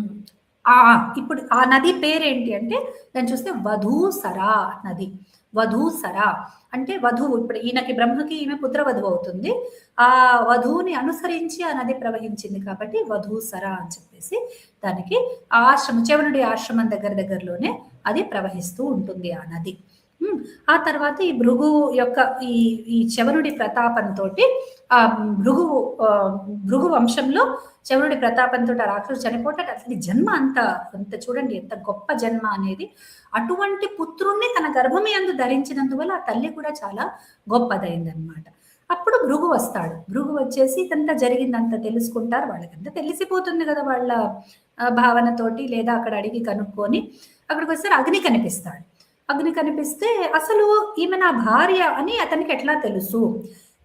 ఇప్పుడు ఆ నది పేరేంటి అంటే దాన్ని చూస్తే వధూసరా నది. వధూసరా అంటే వధువు ఇప్పుడు ఈయనకి బ్రహ్మకి ఈమె పుత్రవధువు అవుతుంది. ఆ వధువుని అనుసరించి ఆ నది ప్రవహించింది కాబట్టి వధూసరా అని చెప్పేసి దానికి చెవనుడి ఆశ్రమం దగ్గరలోనే అది ప్రవహిస్తూ ఉంటుంది ఆ నది. ఆ తర్వాత ఈ భృగువు యొక్క ఈ ఈ చవనుడి ప్రతాపంతోటి ఆ భృగువు భృగు వంశంలో చవనుడి ప్రతాపంతో ఆ రాక్షసుడు చనిపోతాడు. అసలు జన్మ అంత చూడండి ఎంత గొప్ప జన్మ అనేది. అటువంటి పుత్రుణ్ణి తన గర్భమి యందు ధరించినందువల్ల ఆ తల్లి కూడా చాలా గొప్పదైందనమాట. అప్పుడు భృగు వస్తాడు. భృగు వచ్చేసి ఇదంతా జరిగిందంతా తెలుసుకుంటారు. వాళ్ళకంతా తెలిసిపోతుంది కదా వాళ్ళ భావనతోటి లేదా అక్కడ అడిగి కనుక్కొని అక్కడికి వస్తే అగ్ని కనిపిస్తాడు. అగ్ని కనిపిస్తే అసలు ఈమె నా భార్య అని అతనికి ఎట్లా తెలుసు?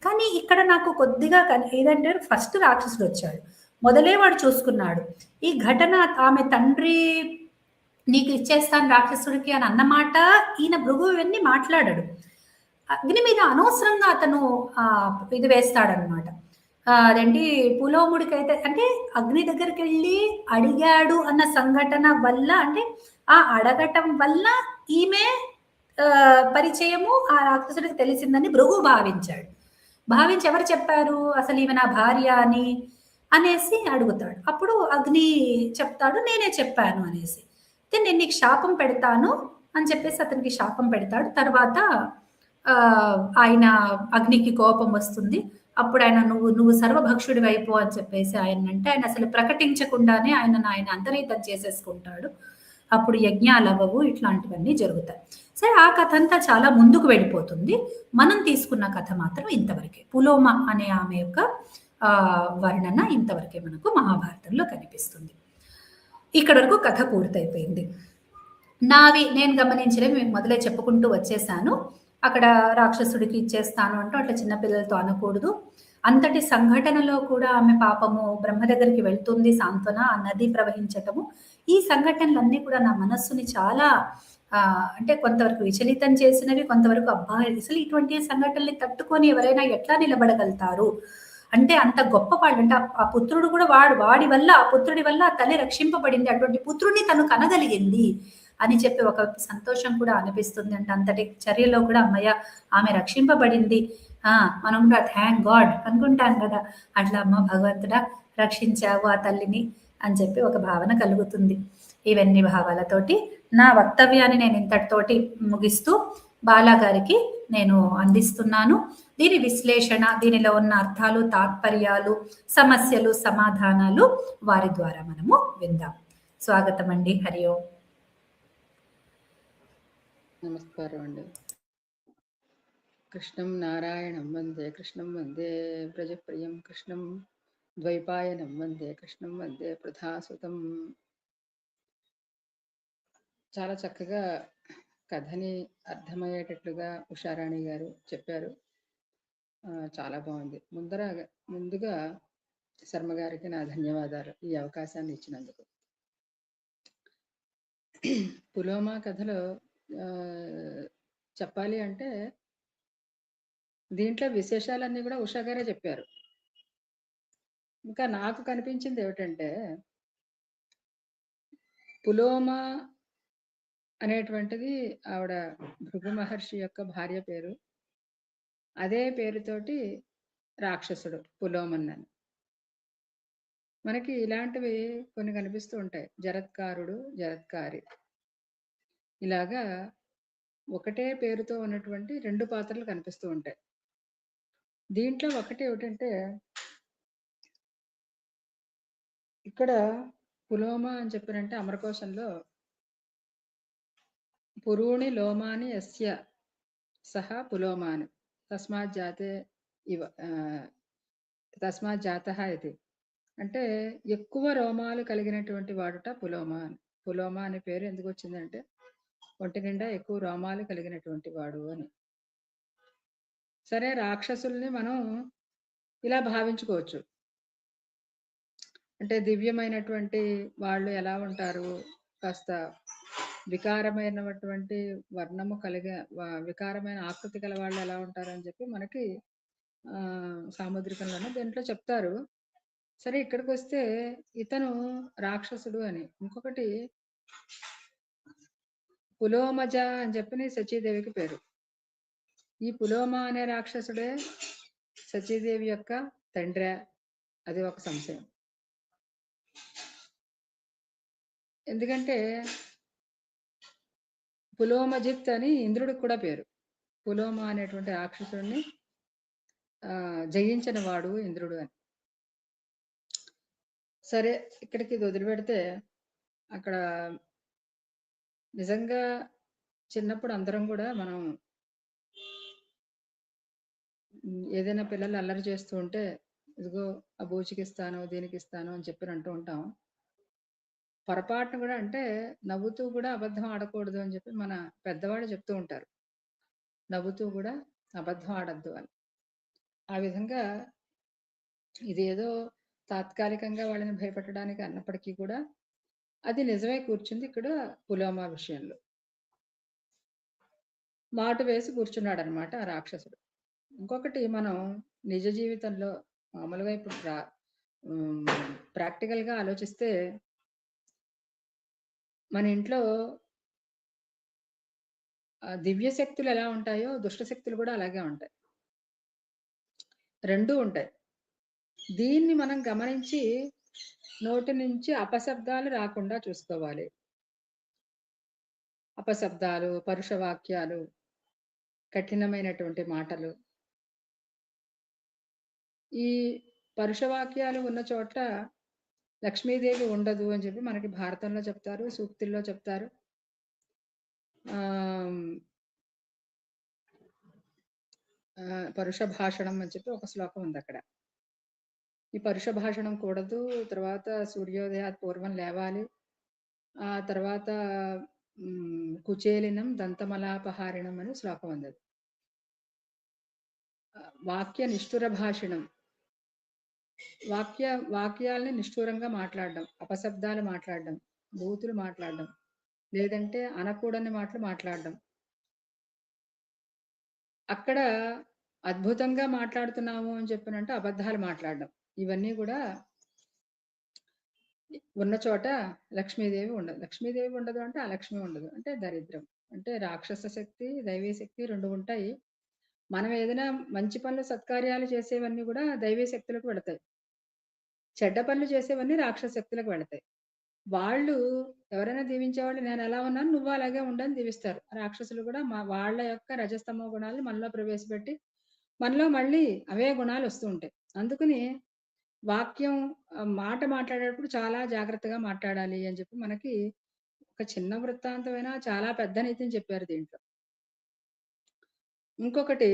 కానీ ఇక్కడ నాకు కొద్దిగా ఏదంటే ఫస్ట్ రాక్షసుడు వచ్చాడు. మొదలే వాడు చూసుకున్నాడు. ఈ ఘటన ఆమె తండ్రి నీకు ఇచ్చేస్తాను రాక్షసుడికి అని అన్నమాట ఈయన భృగు ఇవన్నీ మాట్లాడాడు. అగ్ని మీద అనవసరంగా అతను ఇది వేస్తాడనమాట. అదేంటి పులోముడికైతే అంటే అగ్ని దగ్గరికి వెళ్ళి అడిగాడు అన్న సంఘటన వల్ల అంటే ఆ అడగటం వల్ల ఈమె పరిచయము ఆ రాక్షసుడికి తెలిసిందని భృగు భావించాడు. భావించి ఎవరు చెప్పారు అసలు ఈమె నా భార్య అని అనేసి అడుగుతాడు. అప్పుడు అగ్ని చెప్తాడు నేనే చెప్పాను అనేసి. నేను నీకు శాపం పెడతాను అని చెప్పేసి అతనికి శాపం పెడతాడు. తర్వాత ఆయన అగ్నికి కోపం వస్తుంది. అప్పుడు ఆయన నువ్వు సర్వభక్షుడి వైపు అని చెప్పేసి ఆయనంటే ఆయన అసలు ప్రకటించకుండానే ఆయన అంతర్హితం చేసేసుకుంటాడు. అప్పుడు యజ్ఞాలవ్వవు ఇట్లాంటివన్నీ జరుగుతాయి. సరే ఆ కథ అంతా చాలా ముందుకు వెళ్ళిపోతుంది. మనం తీసుకున్న కథ మాత్రం ఇంతవరకే. పులోమ అనే ఆమె యొక్క వర్ణన ఇంతవరకే మనకు మహాభారతంలో కనిపిస్తుంది. ఇక్కడ వరకు కథ పూర్తయిపోయింది. నేను గమనించినవి మేము మొదలే చెప్పుకుంటూ వచ్చేసాను. అక్కడ రాక్షసుడికి ఇచ్చేస్తాను అంటూ అట్లా చిన్నపిల్లలతో అనకూడదు. అంతటి సంఘటనలో కూడా ఆమె పాపము బ్రహ్మ దగ్గరికి వెళ్తుంది సాంత్వన, ఆ నది ప్రవహించటము. ఈ సంఘటనలన్నీ కూడా నా మనస్సుని చాలా అంటే కొంతవరకు విచలితం చేసినవి, కొంతవరకు అబ్బా అసలు ఇటువంటి సంఘటనల్ని తట్టుకొని ఎవరైనా ఎట్లా నిలబడగలుగుతారు అంటే అంత గొప్ప వాళ్ళు. అంటే ఆ పుత్రుడు కూడా వాడి వల్ల ఆ పుత్రుడి వల్ల ఆ తల్లి రక్షింపబడింది. అటువంటి పుత్రుడిని తను కనగలిగింది అని చెప్పి ఒక సంతోషం కూడా అనిపిస్తుంది. అంటే అంతటి చర్యలో కూడా అమ్మయ్య ఆమె రక్షింపబడింది, మనం కూడా థ్యాంక్ గాడ్ అనుకుంటాం కదా. అట్లా అమ్మ భగవంతుడా రక్షించావు ఆ తల్లిని అని చెప్పి ఒక భావన కలుగుతుంది. ఇవన్నీ భావాలతోటి నా వక్తవ్యాన్ని నేను ఇంతటితోటి ముగిస్తూ బాలా గారికి నేను అందిస్తున్నాను. దీని విశ్లేషణ, దీనిలో ఉన్న అర్థాలు, తాత్పర్యాలు, సమస్యలు, సమాధానాలు వారి ద్వారా మనము విందాం. స్వాగతం అండి. హరి ఓం. నమస్కారం అండి. కృష్ణం నారాయణం వందే, కృష్ణం వందే బ్రజప్రియం, కృష్ణం ద్వైపాయనం వందే, కృష్ణం వందే ప్రధాసుతం. చాలా చక్కగా కథని అర్థమయ్యేటట్లుగా ఉషారాణి గారు చెప్పారు. చాలా బాగుంది. ముందుగా శర్మ గారికి నా ధన్యవాదాలు ఈ అవకాశాన్ని ఇచ్చినందుకు. పులోమా కథలో చెప్పాలి అంటే దీంట్లో విశేషాలన్నీ కూడా ఉషా గారే చెప్పారు. ఇంకా నాకు కనిపించింది ఏమిటంటే పులోమా అనేటువంటిది ఆవిడ భృగు మహర్షి యొక్క భార్య పేరు. అదే పేరుతోటి రాక్షసుడు పులోమన్నని. మనకి ఇలాంటివి కొన్ని కనిపిస్తూ ఉంటాయి. జరత్కారుడు, జరత్కారి, ఇలాగా ఒకటే పేరుతో ఉన్నటువంటి రెండు పాత్రలు కనిపిస్తూ ఉంటాయి. దీంట్లో ఒకటి ఏమిటంటే ఇక్కడ పులోమ అని చెప్పారంటే అమరకోశంలో పురూణి లోమాని యస్య సహ పులోమాని తస్మాత్ జాతః ఇది అంటే ఎక్కువ రోమాలు కలిగినటువంటి వాడుట పులోమ అని. పులోమ అనే పేరు ఎందుకు వచ్చిందంటే ఒంటి నిండా ఎక్కువ రోమాలు కలిగినటువంటి వాడు అని. సరే, రాక్షసుల్ని మనం ఇలా భావించుకోవచ్చు. అంటే దివ్యమైనటువంటి వాళ్ళు ఎలా ఉంటారు, కాస్త వికారమైనటువంటి వర్ణము కలిగే వికారమైన ఆకృతి గల వాళ్ళు ఎలా ఉంటారు అని చెప్పి మనకి సాముద్రికంలోనే దీంట్లో చెప్తారు. సరే, ఇక్కడికి వస్తే ఇతను రాక్షసుడు అని. ఇంకొకటి పులోమజ అని చెప్పి సచీదేవికి పేరు. ఈ పులోమ అనే రాక్షసుడే సచీదేవి యొక్క తండ్రి, అది ఒక సంశయం. ఎందుకంటే పులోమజిత్ అని ఇంద్రుడికి కూడా పేరు. పులోమ అనేటువంటి రాక్షసుడిని జయించిన వాడు ఇంద్రుడు అని. సరే, ఇక్కడికి ఇది వదిలిపెడితే అక్కడ నిజంగా చిన్నప్పుడు అందరం కూడా మనం ఏదైనా పిల్లలు అల్లరి చేస్తూ ఉంటే, ఇదిగో ఆ బూచికి ఇస్తాను, దీనికి ఇస్తాను అని చెప్పి అంటూ ఉంటాం. పొరపాటును కూడా అంటే నవ్వుతూ కూడా అబద్ధం ఆడకూడదు అని చెప్పి మన పెద్దవాళ్ళు చెప్తూ ఉంటారు. నవ్వుతూ కూడా అబద్ధం ఆడద్దు అని. ఆ విధంగా ఇది ఏదో తాత్కాలికంగా వాళ్ళని భయపెట్టడానికి అన్నప్పటికీ కూడా అది నిజమే కూర్చుంది ఇక్కడ పులోమా విషయంలో. మాటు వేసి కూర్చున్నాడు అనమాట ఆ రాక్షసుడు. ఇంకొకటి మనం నిజ జీవితంలో మామూలుగా ఇప్పుడు ప్రాక్టికల్గా ఆలోచిస్తే మన ఇంట్లో దివ్య శక్తులు ఎలా ఉంటాయో దుష్ట శక్తులు కూడా అలాగే ఉంటాయి. రెండూ ఉంటాయి. దీన్ని మనం గమనించి నోటి నుంచి అపశబ్దాలు రాకుండా చూసుకోవాలి. అపశబ్దాలు, పరుష వాక్యాలు, కఠినమైనటువంటి మాటలు. ఈ పరుష వాక్యాలు ఉన్న చోట లక్ష్మీదేవి ఉండదు అని చెప్పి మనకి భారతంలో చెప్తారు, సూక్తుల్లో చెప్తారు. పరుష భాషణం అని చెప్పి ఒక శ్లోకం ఉంది అక్కడ. ఈ పరుష భాషణం కూడదు, తర్వాత సూర్యోదయాత్ పూర్వం లేవాలి, ఆ తర్వాత కుచేలినం దంతమలాపహారిణం అని శ్లోకం ఉంది. వాక్య నిష్ఠుర భాషణం, వాక్యాలని నిష్ఠూరంగా మాట్లాడడం, అపశబ్దాలు మాట్లాడడం, బూతులు మాట్లాడడం, లేదంటే అనకూడని మాటలు మాట్లాడడం. అక్కడ అద్భుతంగా మాట్లాడుతున్నాము అని చెప్పినంటే అబద్ధాలు మాట్లాడడం. ఇవన్నీ కూడా ఉన్న చోట లక్ష్మీదేవి ఉండదు. లక్ష్మీదేవి ఉండదు అంటే అలక్ష్మి ఉండదు, అంటే దరిద్రం. అంటే రాక్షస శక్తి, దైవీ శక్తి రెండు ఉంటాయి. మనం ఏదైనా మంచి పనులు, సత్కార్యాలు చేసేవన్నీ కూడా దైవీ శక్తులకు వెళతాయి. చెడ్డ పనులు చేసేవన్నీ రాక్షస శక్తులకు వెళతాయి. వాళ్ళు ఎవరైనా దీవించేవాళ్ళు, నేను ఎలా ఉన్నాను నువ్వు అలాగే ఉండని దీవిస్తారు. రాక్షసులు కూడా వాళ్ళ యొక్క రజస్తమో గుణాలను మనలో ప్రవేశపెట్టి మనలో మళ్ళీ అవే గుణాలు వస్తూ ఉంటాయి. అందుకని వాక్యం, మాట మాట్లాడేటప్పుడు చాలా జాగ్రత్తగా మాట్లాడాలి అని చెప్పి మనకి ఒక చిన్న వృత్తాంతమైనా చాలా పెద్ద నీతిని చెప్పారు దీంట్లో. ఇంకొకటి,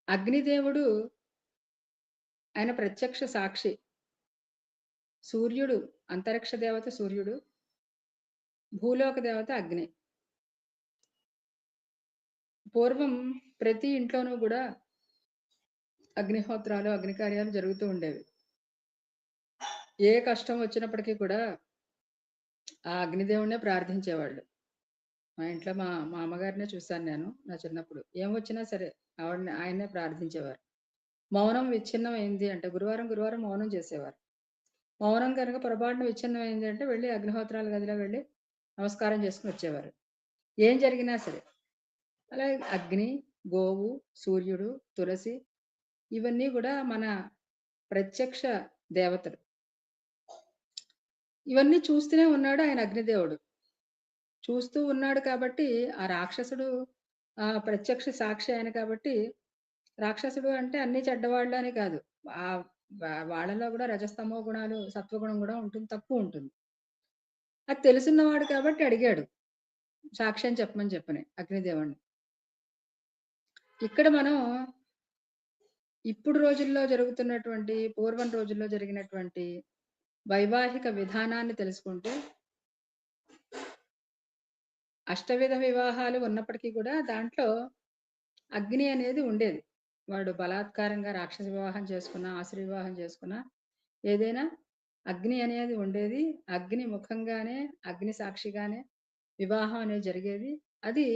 అగ్నిదేవుడు ఆయన ప్రత్యక్ష సాక్షి. సూర్యుడు అంతరిక్ష దేవత సూర్యుడు, భూలోక దేవత అగ్ని. పూర్వం ప్రతి ఇంట్లోనూ కూడా అగ్నిహోత్రాలు, అగ్నికార్యాలు జరుగుతూ ఉండేవి. ఏ కష్టం వచ్చినప్పటికీ కూడా ఆ అగ్నిదేవుడినే ప్రార్థించేవాళ్ళు. మా ఇంట్లో మా అమ్మగారినే చూశాను నేను నా చిన్నప్పుడు. ఏం వచ్చినా సరే ఆయన్నే ప్రార్థించేవారు. మౌనం విచ్ఛిన్నమైంది అంటే గురువారం మౌనం చేసేవారు. మౌనం కనుక పొరపాటున విచ్ఛిన్నమైంది అంటే వెళ్ళి అగ్నిహోత్రాల గదిలో వెళ్ళి నమస్కారం చేసుకుని వచ్చేవారు, ఏం జరిగినా సరే. అలాగే అగ్ని, గోవు, సూర్యుడు, తులసి ఇవన్నీ కూడా మన ప్రత్యక్ష దేవతలు. ఇవన్నీ చూస్తూనే ఉన్నాడు ఆయన అగ్నిదేవుడు. చూస్తూ ఉన్నాడు కాబట్టి ఆ రాక్షసుడు ప్రత్యక్ష సాక్షి ఆయన కాబట్టి, రాక్షసుడు అంటే అన్ని చెడ్డవాళ్ళు అని కాదు, వాళ్ళలో కూడా రజస్తమో గుణాలు, సత్వగుణం కూడా ఉంటుంది, తక్కువ ఉంటుంది. అది తెలుసున్నవాడు కాబట్టి అడిగాడు సాక్ష్యం చెప్పమని చెప్పని అగ్నిదేవుడిని. ఇక్కడ మనం ఇప్పుడు రోజుల్లో జరుగుతున్నటువంటి, పూర్వం రోజుల్లో జరిగినటువంటి వైవాహిక విధానాన్ని తెలుసుకుంటే అష్టవిధ వివాహాలు ఉన్నప్పటికీ కూడా దాంట్లో అగ్ని అనేది ఉండేది. వాడు బలాత్కారంగా రాక్షస వివాహం చేసుకున్నా, ఆసుర వివాహం చేసుకున్నా ఏదైనా అగ్ని అనేది ఉండేది. అగ్ని ముఖంగానే, అగ్ని సాక్షిగానే వివాహం అనేది జరిగేది. అది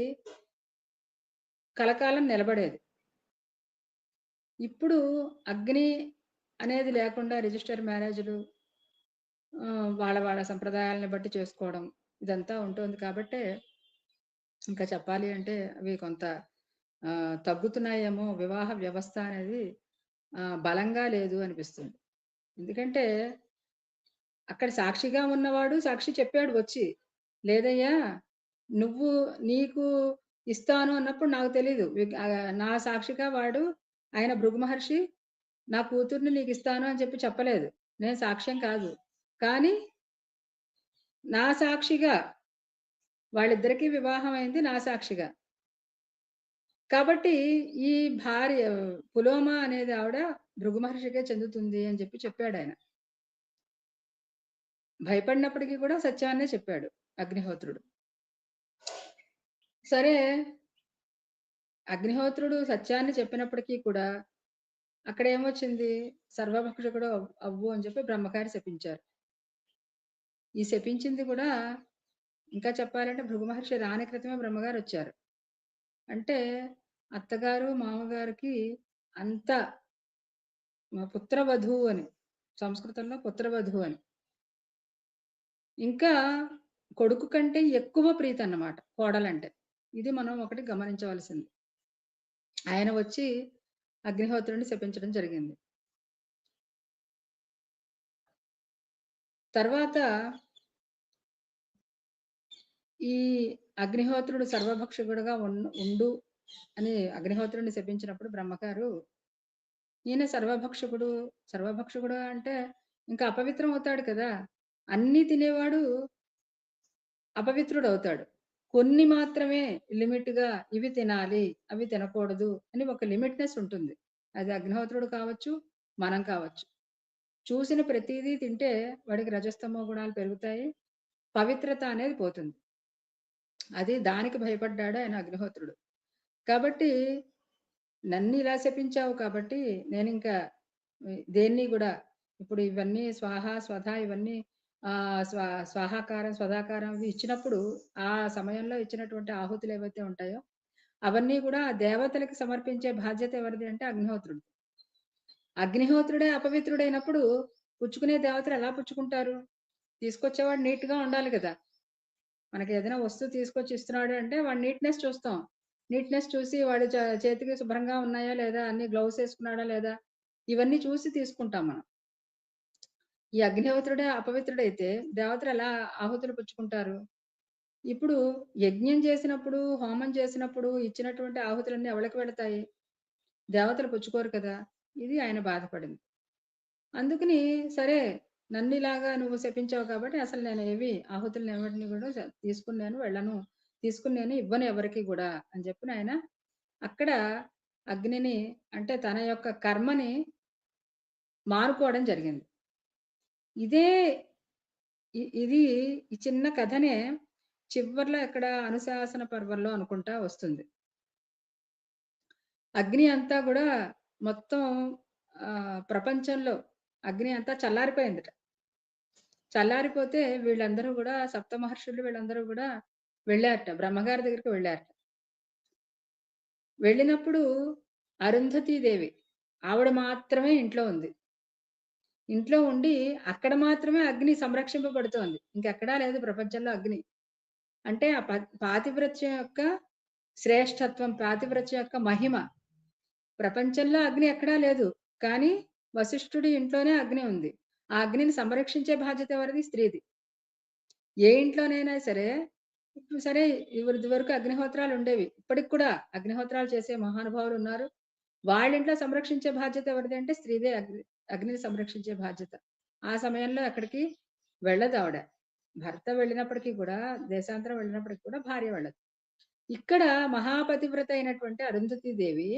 కలకాలం నిలబడేది. ఇప్పుడు అగ్ని అనేది లేకుండా రిజిస్టర్ మ్యారేజ్‌లు వాళ్ళ వాళ్ళ సంప్రదాయాలను బట్టి చేసుకోవడం ఇదంతా ఉంటుంది కాబట్టే, ఇంకా చెప్పాలి అంటే అవి కొంత తగ్గుతున్నాయేమో, వివాహ వ్యవస్థ అనేది బలంగా లేదు అనిపిస్తుంది. ఎందుకంటే అక్కడ సాక్షిగా ఉన్నవాడు సాక్షి చెప్పాడు వచ్చి, "లేదయ్యా! నువ్వు నీకు ఇస్తాను అన్నప్పుడు నాకు తెలీదు. నా సాక్షిగా వాడు ఆయన భృగు మహర్షి నా కూతుర్ని నీకిస్తాను అని చెప్పి చెప్పలేదు. నేను సాక్ష్యం కాదు. కానీ నా సాక్షిగా వాళ్ళిద్దరికీ వివాహం అయింది నా సాక్షిగా. కాబట్టి ఈ భార్య పులోమ అనేది ఆవిడ భృగు మహర్షికే చెందుతుంది అని చెప్పి చెప్పాడాయన. భయపడినప్పటికీ కూడా సత్యాన్నే చెప్పాడు అగ్నిహోత్రుడు. సరే, అగ్నిహోత్రుడు సత్యాన్ని చెప్పినప్పటికీ కూడా అక్కడేమొచ్చింది, సర్వభక్షకుడు అవ్వు అని చెప్పి బ్రహ్మగారు శపించారు. ఈ శపించింది కూడా ఇంకా చెప్పాలంటే భృగు మహర్షి రాని క్రితమే బ్రహ్మగారొచ్చారు. అంటే అత్తగారు, మామగారికి అంత పుత్రవధువు అని, సంస్కృతంలో పుత్రవధువు అని. ఇంకా కొడుకు కంటే ఎక్కువ ప్రీతన్నమాట కోడలంటే. ఇది మనం ఒకటి గమనించవలసింది. ఆయన వచ్చి అగ్నిహోత్రుడిని శపించడం జరిగింది. తర్వాత ఈ అగ్నిహోత్రుడు సర్వభక్షకుడుగా ఉండు అని అగ్నిహోత్రుడిని శపించినప్పుడు బ్రహ్మగారు, ఈయన సర్వభక్షకుడు అంటే ఇంకా అపవిత్రం అవుతాడు కదా! అన్నీ తినేవాడు అపవిత్రుడవుతాడు. కొన్ని మాత్రమే లిమిట్‌గా ఇవి తినాలి, అవి తినకూడదు అని ఒక లిమిట్‌నెస్ ఉంటుంది. అది అగ్నిహోత్రుడు కావచ్చు, మనం కావచ్చు. చూసిన ప్రతీదీ తింటే వాడికి రజస్తమో గుణాలు పెరుగుతాయి. పవిత్రత అనేది పోతుంది. అది దానికి భయపడ్డాడు ఆయన అగ్నిహోత్రుడు. కాబట్టి నన్ను ఇలా శపించావు కాబట్టి నేనింకా దేన్ని గూడా ఇప్పుడు ఇవన్నీ స్వాహ, స్వధ ఇవన్నీ స్వాహాకారం, స్వధాకారం ఇవి ఇచ్చినప్పుడు ఆ సమయంలో ఇచ్చినటువంటి ఆహుతులు ఏవైతే ఉంటాయో అవన్నీ కూడా ఆ దేవతలకి సమర్పించే బాధ్యత ఎవరిది అంటే అగ్నిహోత్రుడు. అగ్నిహోత్రుడే అపవిత్రుడైనప్పుడు పుచ్చుకునే దేవతలు ఎలా పుచ్చుకుంటారు? తీసుకొచ్చేవాడు నీట్‌గా ఉండాలి కదా! మనకి ఏదైనా వస్తువు తీసుకొచ్చి ఇస్తున్నాడు అంటే వాడి నీట్‌నెస్ చూస్తాం. నీట్‌నెస్ చూసి వాడి చేతికి శుభ్రంగా ఉన్నాయా లేదా? అన్ని గ్లౌస్ ఏసుకున్నాడా లేదా? ఇవన్నీ చూసి తీసుకుంటాం మనం. ఈ అగ్నిహోత్రుడే అపవిత్రుడైతే దేవతలు ఎలా ఆహుతులు పుచ్చుకుంటారు? ఇప్పుడు యజ్ఞం చేసినప్పుడు, హోమం చేసినప్పుడు ఇచ్చినటువంటి ఆహుతులన్నీ ఎవళ్ళకి వెడతాయి? దేవతలు పుచ్చుకోరు కదా! ఇది ఆయన బాధపడింది. అందుకని సరే, నన్నిలాగా నువ్వు శపించావు కాబట్టి అసలు నేను ఏవి ఆహుతులను ఎవరిని కూడా తీసుకుని నేను ఇవ్వను ఎవరికీ గూడా అని చెప్పిన ఆయన అక్కడ అగ్నిని అంటే తన యొక్క కర్మని మానుకోవడం జరిగింది. ఇదే ఇది ఈ చిన్న కథనే చివర్లో ఎక్కడ అనుశాసన పర్వంలో అనుకుంటా వస్తుంది. అగ్ని అంతా గూడా మొత్తం ప్రపంచంలో అగ్ని అంతా చల్లారిపోయిందట. చల్లారిపోతే వీళ్ళందరూ గూడా సప్త మహర్షులు వీళ్ళందరూ గూడా వెళ్ళారట. బ్రహ్మగారి దగ్గరికి వెళ్ళారట. వెళ్ళినప్పుడు అరుంధతీ దేవి ఆవిడ మాత్రమే ఇంట్లో ఉంది. ఇంట్లో ఉండి అక్కడ మాత్రమే అగ్ని సంరక్షింపబడుతోంది. ఇంకెక్కడా లేదు ప్రపంచంలో అగ్ని. అంటే ఆ పాతివ్రత్యం యొక్క శ్రేష్ఠత్వం, పాతివ్రత్యం యొక్క మహిమ. ప్రపంచంలో అగ్ని ఎక్కడా లేదు. కానీ వశిష్ఠుడి ఇంట్లోనే అగ్ని ఉంది. ఆ అగ్నిని సంరక్షించే బాధ్యత ఎవరిది? స్త్రీది. ఏ ఇంట్లోనైనా సరే ఇప్పుడు సరే ఇదివరకు అగ్నిహోత్రాలు ఉండేవి. ఇప్పటికి కూడా అగ్నిహోత్రాలు చేసే మహానుభావులు ఉన్నారు. వాళ్ళింట్లో సంరక్షించే బాధ్యత ఎవరిది అంటే స్త్రీదే అగ్నిని సంరక్షించే బాధ్యత. ఆ సమయంలో ఎక్కడికి వెళ్ళదావిడ. భర్త వెళ్ళినప్పటికీ కూడా దేశాంతరం వెళ్ళినప్పటికి కూడా భార్య వెళ్ళదు. ఇక్కడ మహాపతివ్రత అయినటువంటి అరుంధతీ దేవి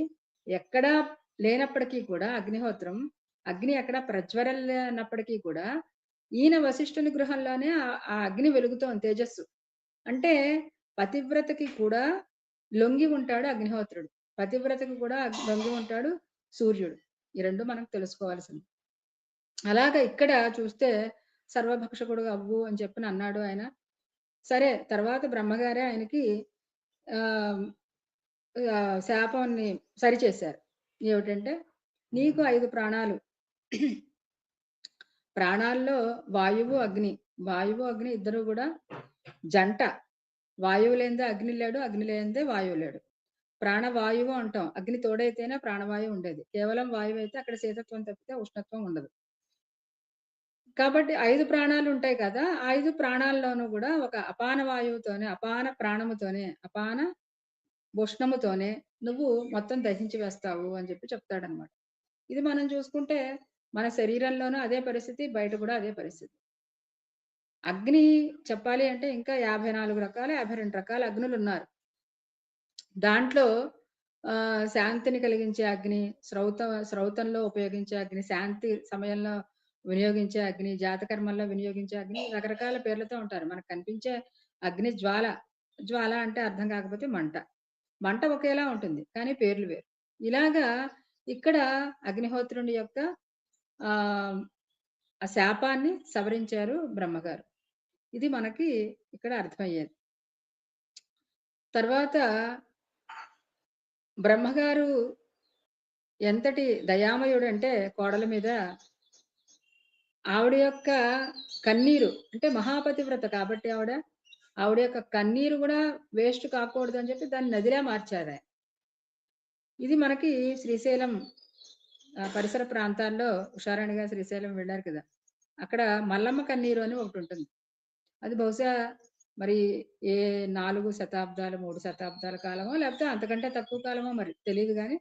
ఎక్కడా లేనప్పటికీ కూడా అగ్నిహోత్రం, అగ్ని ఎక్కడ ప్రజ్వరలేనప్పటికీ కూడా ఈయన వశిష్ఠుని గృహంలోనే ఆ అగ్ని వెలుగుతోంది తేజస్సు. అంటే పతివ్రతకి కూడా లొంగి ఉంటాడు అగ్నిహోత్రుడు. పతివ్రతకి కూడా లొంగి ఉంటాడు సూర్యుడు. ఈ 2 మనం తెలుసుకోవాల్సింది. అలాగా ఇక్కడ చూస్తే సర్వభక్షకుడు అవ్వు అని చెప్పని అన్నాడు ఆయన. సరే తర్వాత బ్రహ్మగారే ఆయనకి ఆహ్, శాపాన్ని సరిచేశారు. ఏమిటంటే నీకు 5 ప్రాణాలు. ప్రాణాల్లో వాయువు, అగ్ని. వాయువు, అగ్ని ఇద్దరు కూడా జంట. వాయువు లేనిదే అగ్ని లేడు, అగ్ని లేనిదే వాయువు లేడు. ప్రాణవాయువు అంటాం. అగ్ని తోడైతేనే ప్రాణవాయువు ఉండేది. కేవలం వాయువు అయితే అక్కడ శీతత్వం తప్పితే ఉష్ణత్వం ఉండదు. కాబట్టి 5 ప్రాణాలు ఉంటాయి కదా! 5 ప్రాణాల్లోనూ కూడా ఒక అపాన వాయువుతోనే, అపాన ప్రాణముతోనే, అపాన ఉష్ణముతోనే నువ్వు మొత్తం దహించి వేస్తావు అని చెప్పి చెప్తాడనమాట. ఇది మనం చూసుకుంటే మన శరీరంలోనూ అదే పరిస్థితి, బయట కూడా అదే పరిస్థితి. అగ్ని చెప్పాలి అంటే ఇంకా 54 రకాల, 52 రకాల అగ్నులున్నారు. దాంట్లో శాంతిని కలిగించే అగ్ని, శ్రౌతంలో ఉపయోగించే అగ్ని, శాంతి సమయంలో వినియోగించే అగ్ని, జాతకర్మల్లో వినియోగించే అగ్ని, రకరకాల పేర్లతో ఉంటారు. మనకు కనిపించే అగ్ని జ్వాల. జ్వాల అంటే అర్థం కాకపోతే మంట. మంట ఒకేలా ఉంటుంది. కానీ పేర్లు వేరు. ఇలాగా ఇక్కడ అగ్నిహోత్రుని యొక్క ఆహ్, ఆ శాపాన్ని సవరించారు బ్రహ్మగారు. ఇది మనకి ఇక్కడ అర్థమయ్యేది. తర్వాత బ్రహ్మగారు ఎంతటి దయామయుడంటే కోడల మీద, ఆవిడ యొక్క కన్నీరు అంటే మహాపతివ్రత కాబట్టి ఆవిడ యొక్క కన్నీరు కూడా వేస్ట్ కాకూడదు అని చెప్పి దాన్ని నదిలా మార్చారాయన. ఇది మనకి శ్రీశైలం పరిసర ప్రాంతాల్లో ఉషారాణిగా శ్రీశైలం వెళ్ళారు కదా! అక్కడ మల్లమ్మ కన్నీరు అని ఒకటుంటుంది. అది బహుశా మరి ఏ 4 శతాబ్దాలు, 3 శతాబ్దాల కాలమో లేకపోతే అంతకంటే తక్కువ కాలమో మరి తెలీదు గానీ,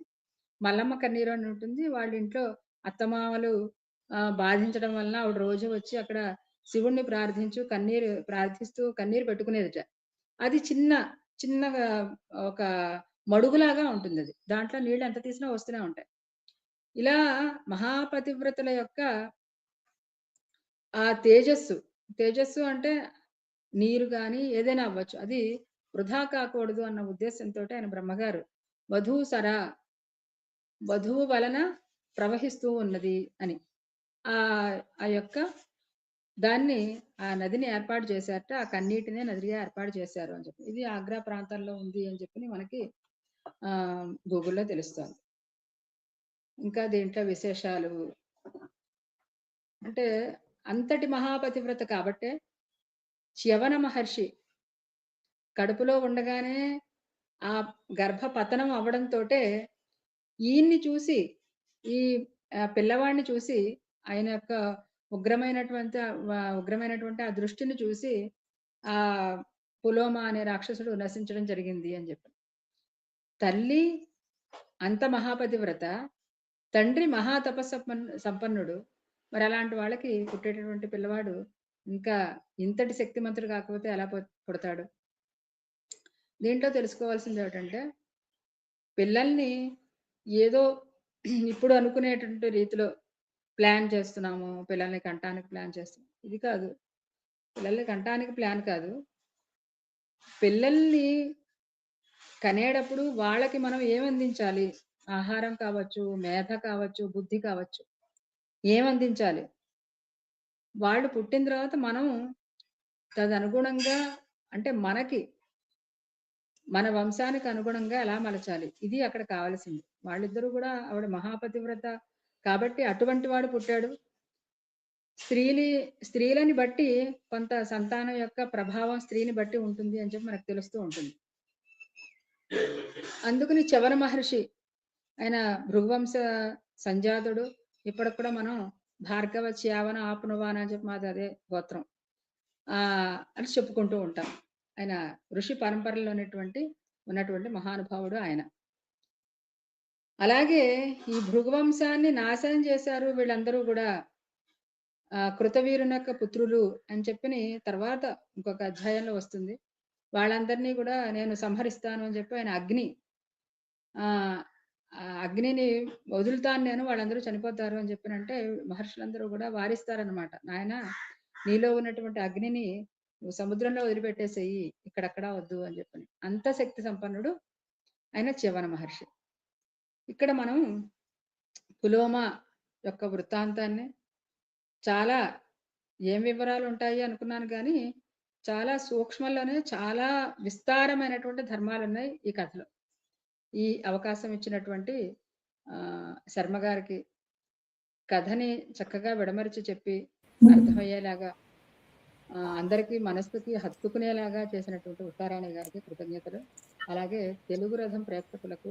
మల్లమ్మ కన్నీరు అని ఉంటుంది. వాళ్ళ ఇంట్లో అత్తమామలు బాధించడం వలన ఆవిడ రోజు వచ్చి అక్కడ శివుడిని ప్రార్థిస్తూ కన్నీరు పెట్టుకునేదిట. అది చిన్నగా ఒక మడుగులాగా ఉంటుందది. దాంట్లో నీళ్ళు ఎంత తీసినా వస్తూనే ఉంటాయి. ఇలా మహాపతివ్రతల యొక్క ఆ తేజస్సు అంటే నీరు గాని ఏదైనా అవ్వచ్చు. అది వృధా కాకూడదు అన్న ఉద్దేశంతోటి ఆయన బ్రహ్మగారు వధువు వలన ప్రవహిస్తూ ఉన్నది అని. ఆ యొక్క దాన్ని ఆ నదిని ఏర్పాటు చేశారట. ఆ కన్నీటినే నదిగా ఏర్పాటు చేశారు అని చెప్పి. ఇది ఆగ్రా ప్రాంతంలో ఉంది అని చెప్పి మనకి గూగుల్‌లో తెలుస్తోంది. ఇంకా దీంట్లో విశేషాలు అంటే అంతటి మహాపతివ్రత కాబట్టే చ్యవన మహర్షి కడుపులో ఉండగానే ఆ గర్భపతనం అవ్వడంతోటే ఈయన్ని చూసి ఈ పిల్లవాడిని చూసి ఆయన యొక్క ఉగ్రమైనటువంటి ఆ దృష్టిని చూసి ఆ పులోమ అనే రాక్షసుడు నశించడం జరిగింది అని చెప్పి. తల్లి అంత మహాపతివ్రత, తండ్రి మహా సంపన్నుడు. మరి అలాంటి వాళ్ళకి పుట్టేటటువంటి పిల్లవాడు ఇంకా ఇంతటి శక్తిమంతుడు కాకపోతే ఎలా పుడతాడు? దీంట్లో తెలుసుకోవాల్సింది ఏమిటంటే, పిల్లల్ని ఏదో ఇప్పుడు అనుకునేటువంటి రీతిలో ప్లాన్ చేస్తున్నాము. పిల్లల్ని కంటానికి ప్లాన్ చేస్తున్నాం. ఇది కాదు. పిల్లల్ని కంటానికి ప్లాన్ కాదు. పిల్లల్ని కనేటప్పుడు వాళ్ళకి మనం ఏమందించాలి? ఆహారం కావచ్చు, మేధ కావచ్చు, బుద్ధి కావచ్చు. ఏమందించాలి? వాళ్ళు పుట్టిన తర్వాత మనం తదనుగుణంగా అంటే మన వంశానికి అనుగుణంగా ఎలా మలచాలి? ఇది అక్కడ కావాల్సింది. వాళ్ళిద్దరూ కూడా ఆవిడ మహాపతివ్రత కాబట్టి అటువంటి వాడు పుట్టాడు. స్త్రీలని బట్టి కొంత సంతానం యొక్క ప్రభావం స్త్రీని బట్టి ఉంటుంది అని చెప్పి మనకు తెలుస్తూ ఉంటుంది. అందుకని చ్యవన మహర్షి ఆయన భృగువంశ సంజాతుడు. ఇప్పటికి కూడా మనం భార్గవ చ్యావన ఆపునవాన అని చెప్పి మాది అదే గోత్రం అని చెప్పుకుంటూ ఉంటాం. ఆయన ఋషి పరంపరలో ఉన్నటువంటి మహానుభావుడు ఆయన. అలాగే ఈ భృగువంశాన్ని నాశనం చేశారు వీళ్ళందరూ కూడా కృతవీరుని యొక్క పుత్రులు అని చెప్పి తర్వాత ఇంకొక అధ్యాయంలో వస్తుంది. వాళ్ళందరినీ కూడా నేను సంహరిస్తాను అని చెప్పి ఆయన అగ్నిని వదులుతాను నేను, వాళ్ళందరూ చనిపోతారు అని చెప్పినంటే మహర్షులందరూ కూడా వారిస్తారనమాట. నాయన నీలో ఉన్నటువంటి అగ్నిని నువ్వు సముద్రంలో వదిలిపెట్టేసేయి, ఇక్కడక్కడ వద్దు అని చెప్పని. అంత శక్తి సంపన్నుడు ఆయన చ్యవన మహర్షి. ఇక్కడ మనం పులోమ యొక్క వృత్తాంతాన్ని చాలా ఏం వివరాలు ఉంటాయి అనుకున్నాను కానీ చాలా సూక్ష్మంలోనే చాలా విస్తారమైనటువంటి ధర్మాలు ఉన్నాయి ఈ కథలో. ఈ అవకాశం ఇచ్చినటువంటి శర్మ గారికి కథని చక్కగా విడమరిచి చెప్పి అర్థమయ్యేలాగా అందరికీ మనస్సుకి హత్తుకునేలాగా చేసినటువంటి ఉషారాణి గారికి కృతజ్ఞతలు. అలాగే తెలుగు రథం ప్రేక్షకులకు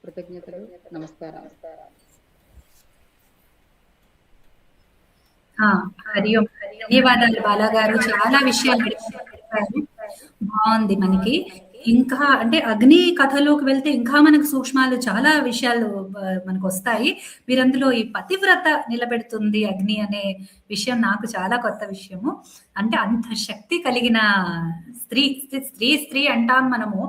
కృతజ్ఞతలు, నమస్కారాలు. హరి ఓం. ధన్యవాదాలు బాలాగారు, చాలా విషయాలు చెప్పారు. బాగుంది. మనకి ఇంకా అంటే అగ్ని కథలోకి వెళ్తే ఇంకా మనకు సూక్ష్మాలు చాలా విషయాలు మనకు వస్తాయి. మీరందులో ఈ పతివ్రత నిలబెడుతుంది అగ్ని అనే విషయం నాకు చాలా కొత్త విషయము. అంటే అంత శక్తి కలిగిన స్త్రీ స్త్రీ స్త్రీ అంటాం మనము,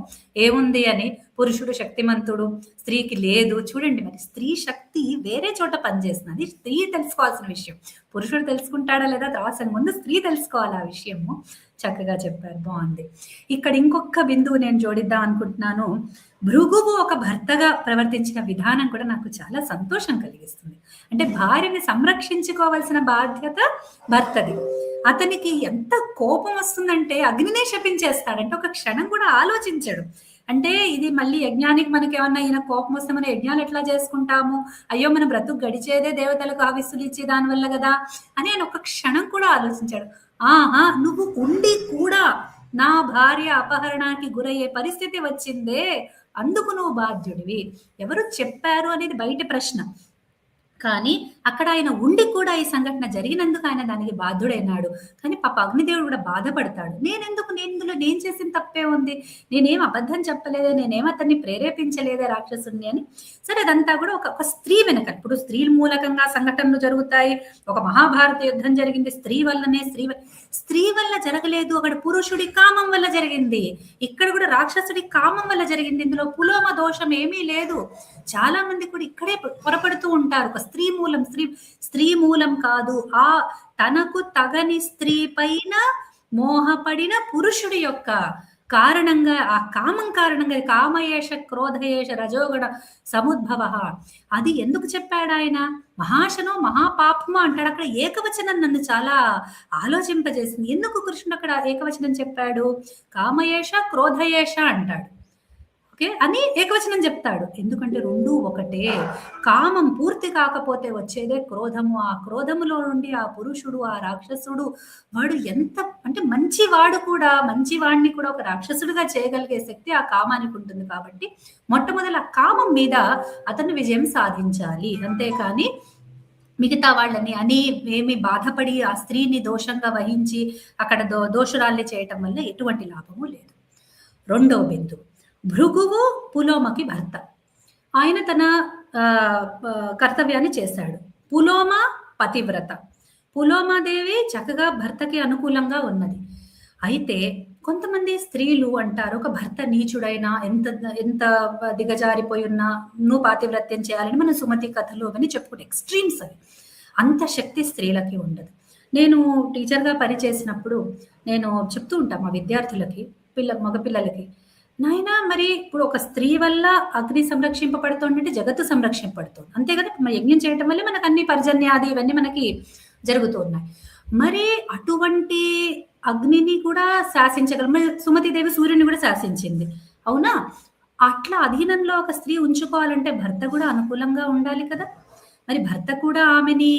ఏముంది అని. పురుషుడు శక్తిమంతుడు, స్త్రీకి లేదు. చూడండి మరి స్త్రీ శక్తి వేరే చోట పనిచేస్తుంది. అది స్త్రీ తెలుసుకోవాల్సిన విషయం. పురుషుడు తెలుసుకుంటాడా లేదా తర్వాత ముందు స్త్రీ తెలుసుకోవాలి ఆ విషయము. చక్కగా చెప్పారు, బాగుంది. ఇక్కడ ఇంకొక బిందువు నేను జోడిద్దాం అనుకుంటున్నాను. భృగువు ఒక భర్తగా ప్రవర్తించిన విధానం కూడా నాకు చాలా సంతోషం కలిగిస్తుంది. అంటే భార్యని సంరక్షించుకోవాల్సిన బాధ్యత భర్తది. అతనికి ఎంత కోపం వస్తుందంటే అగ్నినే శపించేస్తాడు. అంటే ఒక క్షణం కూడా ఆలోచించాడు. అంటే ఇది మళ్ళీ యజ్ఞానికి మనకి ఏమన్నా ఈయన కోపం వస్తే మనం యజ్ఞాలు ఎట్లా చేసుకుంటాము, అయ్యో మన బ్రతుకు గడిచేదే దేవతలకు ఆవిస్సులు ఇచ్చే దానివల్ల కదా అని ఆయన ఒక క్షణం కూడా ఆలోచించాడు. ఆహా, నువ్వు ఉండి కూడా నా భార్య అపహరణానికి గురయ్యే పరిస్థితి వచ్చిందే, అందుకు నువ్వు బాధ్యుడివి. ఎవరు చెప్పారు అనేది బయట ప్రశ్న. కానీ అక్కడ ఆయన ఉండి కూడా ఈ సంఘటన జరిగినందుకు ఆయన దానికి బాధ్యుడైనాడు. కానీ పాప అగ్నిదేవుడు కూడా బాధపడతాడు. ఇందులో నేను చేసిన తప్పే ఉంది, నేనేం అబద్ధం చెప్పలేదే, నేనేం అతన్ని ప్రేరేపించలేదే రాక్షసుని అని. సరే, అదంతా కూడా ఒక స్త్రీ వెనక. ఇప్పుడు స్త్రీ మూలకంగా సంఘటనలు జరుగుతాయి. ఒక మహాభారత యుద్ధం జరిగింది స్త్రీ వల్లనే. స్త్రీ వల్ల జరగలేదు, అక్కడ పురుషుడి కామం వల్ల జరిగింది. ఇక్కడ కూడా రాక్షసుడి కామం వల్ల జరిగింది. ఇందులో పులోమ దోషం ఏమీ లేదు. చాలా మంది కూడా ఇక్కడే పొరపడుతూ ఉంటారు. ఒక స్త్రీ మూలం కాదు, ఆ తనకు తగని స్త్రీ పైన మోహపడిన పురుషుడి యొక్క కారణంగా, ఆ కామం కారణంగా, కామయేష క్రోధయేష రజోగణ సముద్భవ. అది ఎందుకు చెప్పాడు ఆయన? మహాశనో మహాపాపమో అంటాడు. అక్కడ ఏకవచనం నన్ను చాలా ఆలోచింపజేసింది. ఎందుకు కృష్ణుడు అక్కడ ఏకవచనం చెప్పాడు? కామయేష క్రోధయేష అంటాడు, ఓకే అని ఏకవచనం చెప్తాడు. ఎందుకంటే రెండూ ఒకటే. కామం పూర్తి కాకపోతే వచ్చేదే క్రోధము. ఆ క్రోధములో నుండి ఆ పురుషుడు, ఆ రాక్షసుడు, వాడు ఎంత అంటే మంచివాడిని కూడా ఒక రాక్షసుడిగా చేయగలిగే శక్తి ఆ కామానికి ఉంటుంది. కాబట్టి మొట్టమొదటి ఆ కామం మీద అతను విజయం సాధించాలి. అంతేకాని మిగతా వాళ్ళని అని ఏమి బాధపడి ఆ స్త్రీని దోషంగా వహించి అక్కడ దోషురాల్ని చేయటం వల్ల ఎటువంటి లాభము లేదు. రెండవ బిందు, భృగువు పులోమకి భర్త. ఆయన తన కర్తవ్యాన్ని చేశాడు. పులోమ పతివ్రత. పులోమాదేవి చక్కగా భర్తకి అనుకూలంగా ఉన్నది. అయితే కొంతమంది స్త్రీలు అంటారు, ఒక భర్త నీచుడైనా, ఎంత దిగజారిపోయి ఉన్నా నువ్వు పాతివ్రత్యం చేయాలని మన సుమతి కథలు అవన్నీ చెప్పుకుంటే ఎక్స్ట్రీమ్స్ అవి. అంత శక్తి స్త్రీలకి ఉండదు. నేను టీచర్గా పనిచేసినప్పుడు నేను చెప్తూ ఉంటాను మా విద్యార్థులకి, మగపిల్లలకి, నాయనా మరి ఇప్పుడు ఒక స్త్రీ వల్ల అగ్ని సంరక్షింపబడుతుందంటే జగత్తు సంరక్షింపబడుతుంది, అంతే కదా. మరి యజ్ఞం చేయటం వల్ల మనకు అన్ని పర్జన్యాది ఇవన్నీ మనకి జరుగుతూ ఉన్నాయి. మరి అటువంటి అగ్నిని కూడా శాసించగలం. మరి సుమతిదేవి సూర్యుని కూడా శాసించింది, అవునా? అట్లా అధీనంలో ఒక స్త్రీ ఉంచుకోవాలంటే భర్త కూడా అనుకూలంగా ఉండాలి కదా. మరి భర్త కూడా ఆమెని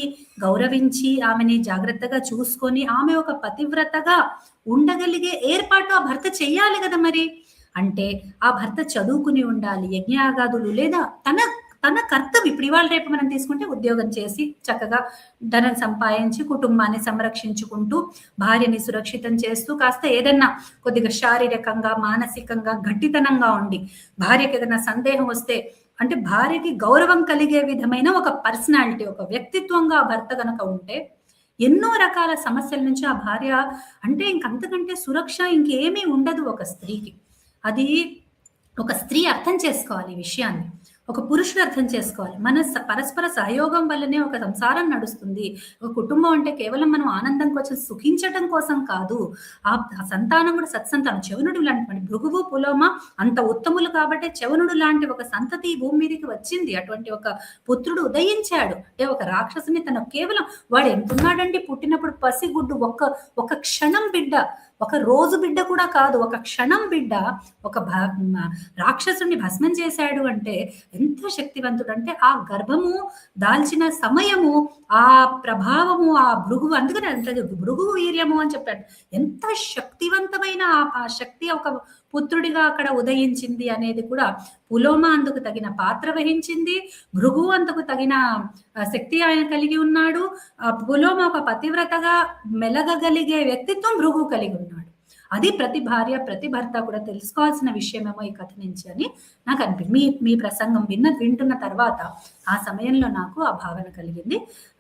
గౌరవించి, ఆమెని జాగ్రత్తగా చూసుకొని, ఆమె ఒక పతివ్రతగా ఉండగలిగే ఏర్పాటు ఆ భర్త చెయ్యాలి కదా. మరి అంటే ఆ భర్త చదువుకుని ఉండాలి, యజ్ఞయాగాదులు లేదా తన కర్తవ్యం. ఇప్పుడు ఇవాళ రేపు మనం తీసుకుంటే ఉద్యోగం చేసి చక్కగా ధనం సంపాదించి కుటుంబాన్ని సంరక్షించుకుంటూ భార్యని సురక్షితం చేస్తూ కాస్త ఏదన్నా కొద్దిగా శారీరకంగా మానసికంగా గట్టితనంగా ఉండి, భార్యకి ఏదైనా సందేహం వస్తే అంటే భార్యకి గౌరవం కలిగే విధమైన ఒక పర్సనాలిటీ, ఒక వ్యక్తిత్వంగా భర్త కనుక ఉంటే ఎన్నో రకాల సమస్యల నుంచి ఆ భార్య అంటే ఇంకంతకంటే సురక్ష ఇంకేమీ ఉండదు ఒక స్త్రీకి. అది ఒక స్త్రీ అర్థం చేసుకోవాలి ఈ విషయాన్ని. ఒక పురుషుడు అర్థం చేసుకోవాలి. మన పరస్పర సహయోగం వల్లనే ఒక సంసారం నడుస్తుంది. ఒక కుటుంబం అంటే కేవలం మనం ఆనందం కోసం, సుఖించటం కోసం కాదు. ఆ సంతానం కూడా సత్సంతానం. చవనుడు లాంటి భృగువు, పులోమ అంత ఉత్తములు కాబట్టే చవనుడు లాంటి ఒక సంతతి ఈ భూమి మీదకి వచ్చింది. అటువంటి ఒక పుత్రుడు ఉదయించాడు. అంటే ఒక రాక్షసుని తన కేవలం వాడు ఎంతున్నాడండి పుట్టినప్పుడు పసిగుడ్డు, ఒక క్షణం బిడ్డ, ఒక రోజు బిడ్డ కూడా కాదు, ఒక క్షణం బిడ్డ ఒక రాక్షసుని భస్మం చేశాడు అంటే ఎంత శక్తివంతుడు అంటే ఆ గర్భము దాల్చిన సమయము, ఆ ప్రభావము, ఆ భృగువు, అందుకని అంత భృగువు వీర్యము అని చెప్పాడు. ఎంత శక్తివంతమైన ఆ శక్తి ఒక పుత్రుడిగా అక్కడ ఉదయించింది అనేది కూడా పులోమ అందుకు తగిన పాత్ర వహించింది. భృగువు అందుకు తగిన శక్తి ఆయన కలిగి ఉన్నాడు. పులోమ ఒక పతివ్రతగా మెలగగలిగే వ్యక్తిత్వం భృగువు కలిగి ఉన్నాడు. అది ప్రతి భార్య ప్రతి భర్త కూడా తెలుసుకోవాల్సిన విషయమేమో ఈ కథ నుంచి అని నాకు అనిపించింది. మీ ప్రసంగం వింటున్న తర్వాత ఆ సమయంలో నాకు ఆ భావన కలిగింది.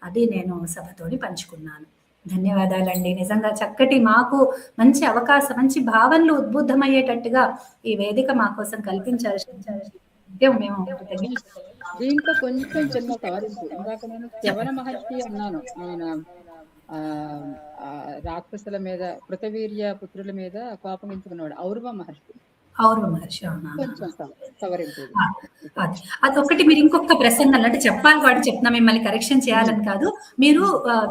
అది నేను సభతోని పంచుకున్నాను. ధన్యవాదాలండి. నిజంగా చక్కటి మాకు మంచి అవకాశం, మంచి భావనలు ఉద్బుద్ధమయ్యేటట్టుగా ఈ వేదిక మా కోసం కల్పించారు. మేము దీంట్లో కొంచెం చిన్న సవరింపు. ఇందాక నేను చవన మహర్షి అన్నాను. ఆయన రాక్షసుల మీద, కృతవీర్య పుత్రుల మీద కోపగించుకున్నాడు. ఔరవ మహర్షి. కొంచెం సవరింపు. అదొకటి. మీరు ఇంకొక ప్రసంగం అంటే చెప్పాలి వాడు చెప్తున్నా, మిమ్మల్ని కరెక్షన్ చేయాలని కాదు. మీరు